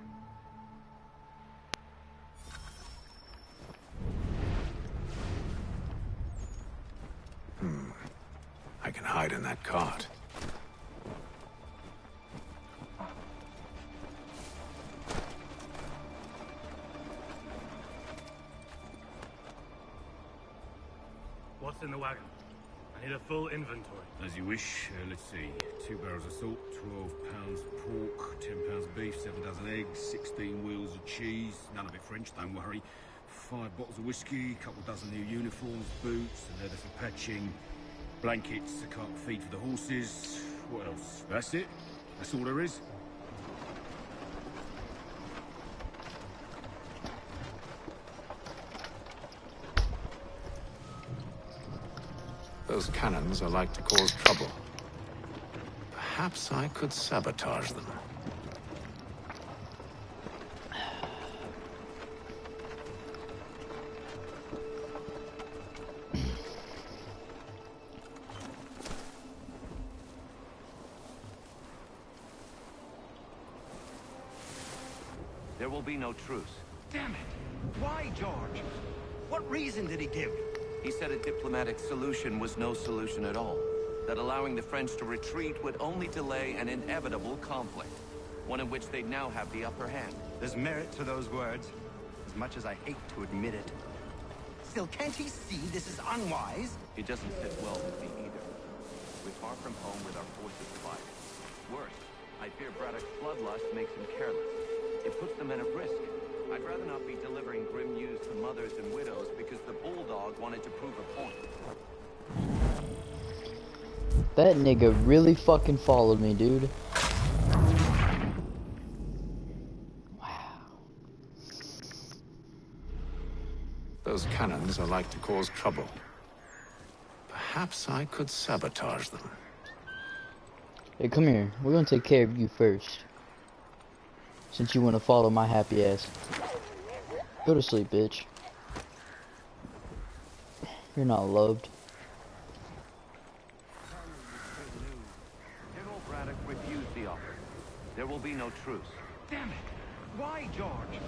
I can hide in that cart. What's in the wagon? I need a full inventory. As you wish. Let's see. 2 barrels of salt, 12 pounds of pork, 10 pounds of beef, 7 dozen eggs, 16 wheels of cheese. None of it French, don't worry. 5 bottles of whiskey, a couple dozen new uniforms, boots, and leather for patching, blankets, a cart feed for the horses. What else? That's it? That's all there is? Those cannons are like to cause trouble. Perhaps I could sabotage them. There will be no truce. Damn it! Why, George? What reason did he give? He said a diplomatic solution was no solution at all. That allowing the French to retreat would only delay an inevitable conflict. One in which they'd now have the upper hand. There's merit to those words, as much as I hate to admit it. Still, can't he see this is unwise? It doesn't sit well with me either. We're far from home with our forces divided. Worse, I fear Braddock's bloodlust makes him careless. It puts the men at risk. I'd rather not be delivering grim news to mothers and widows because the bulldog wanted to prove a point. That nigga really fucking followed me, dude. Those cannons are like to cause trouble. Perhaps I could sabotage them. Hey, come here. We're gonna take care of you first. Since you wanna follow my happy ass. Go to sleep, bitch. You're not loved. General Braddock refused the offer. There will be no truce. Damn it! Why, George?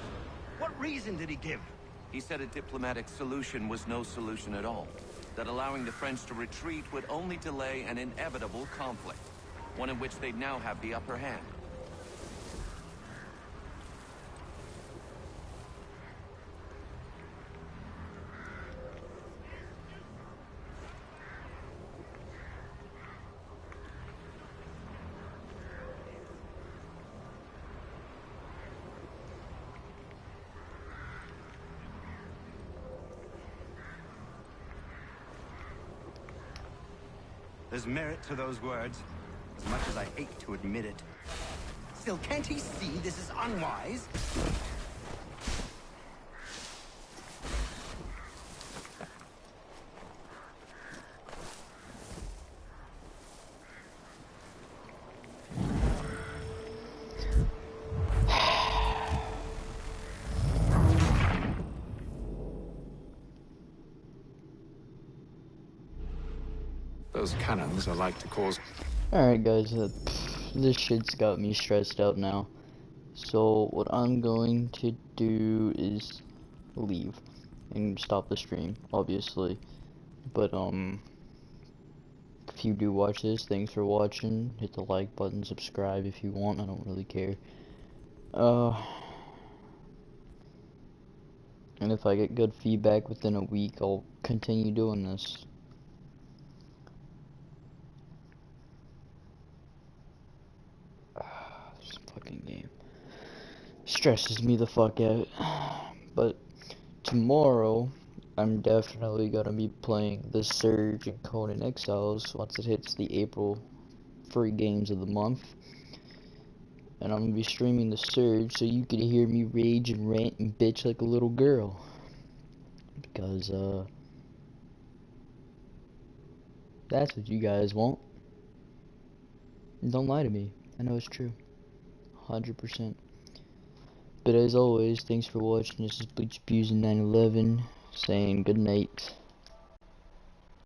What reason did he give? He said a diplomatic solution was no solution at all. That allowing the French to retreat would only delay an inevitable conflict. One in which they'd now have the upper hand. There's merit to those words, as much as I hate to admit it. Still, can't he see this is unwise? Those cannons are like to cause... Alright guys, this shit's got me stressed out now. So what I'm going to do is leave and stop the stream, obviously. But if you do watch this, thanks for watching. Hit the like button, subscribe if you want. I don't really care. And if I get good feedback within a week, I'll continue doing this. This fucking game stresses me the fuck out. But tomorrow, I'm definitely gonna be playing The Surge and Conan Exiles once it hits the April free games of the month. And I'm gonna be streaming The Surge so you can hear me rage and rant and bitch like a little girl. Because, that's what you guys want. And don't lie to me. I know it's true. 100%. But as always, thanks for watching. This is Bleach Abuse in 9/11 saying good night.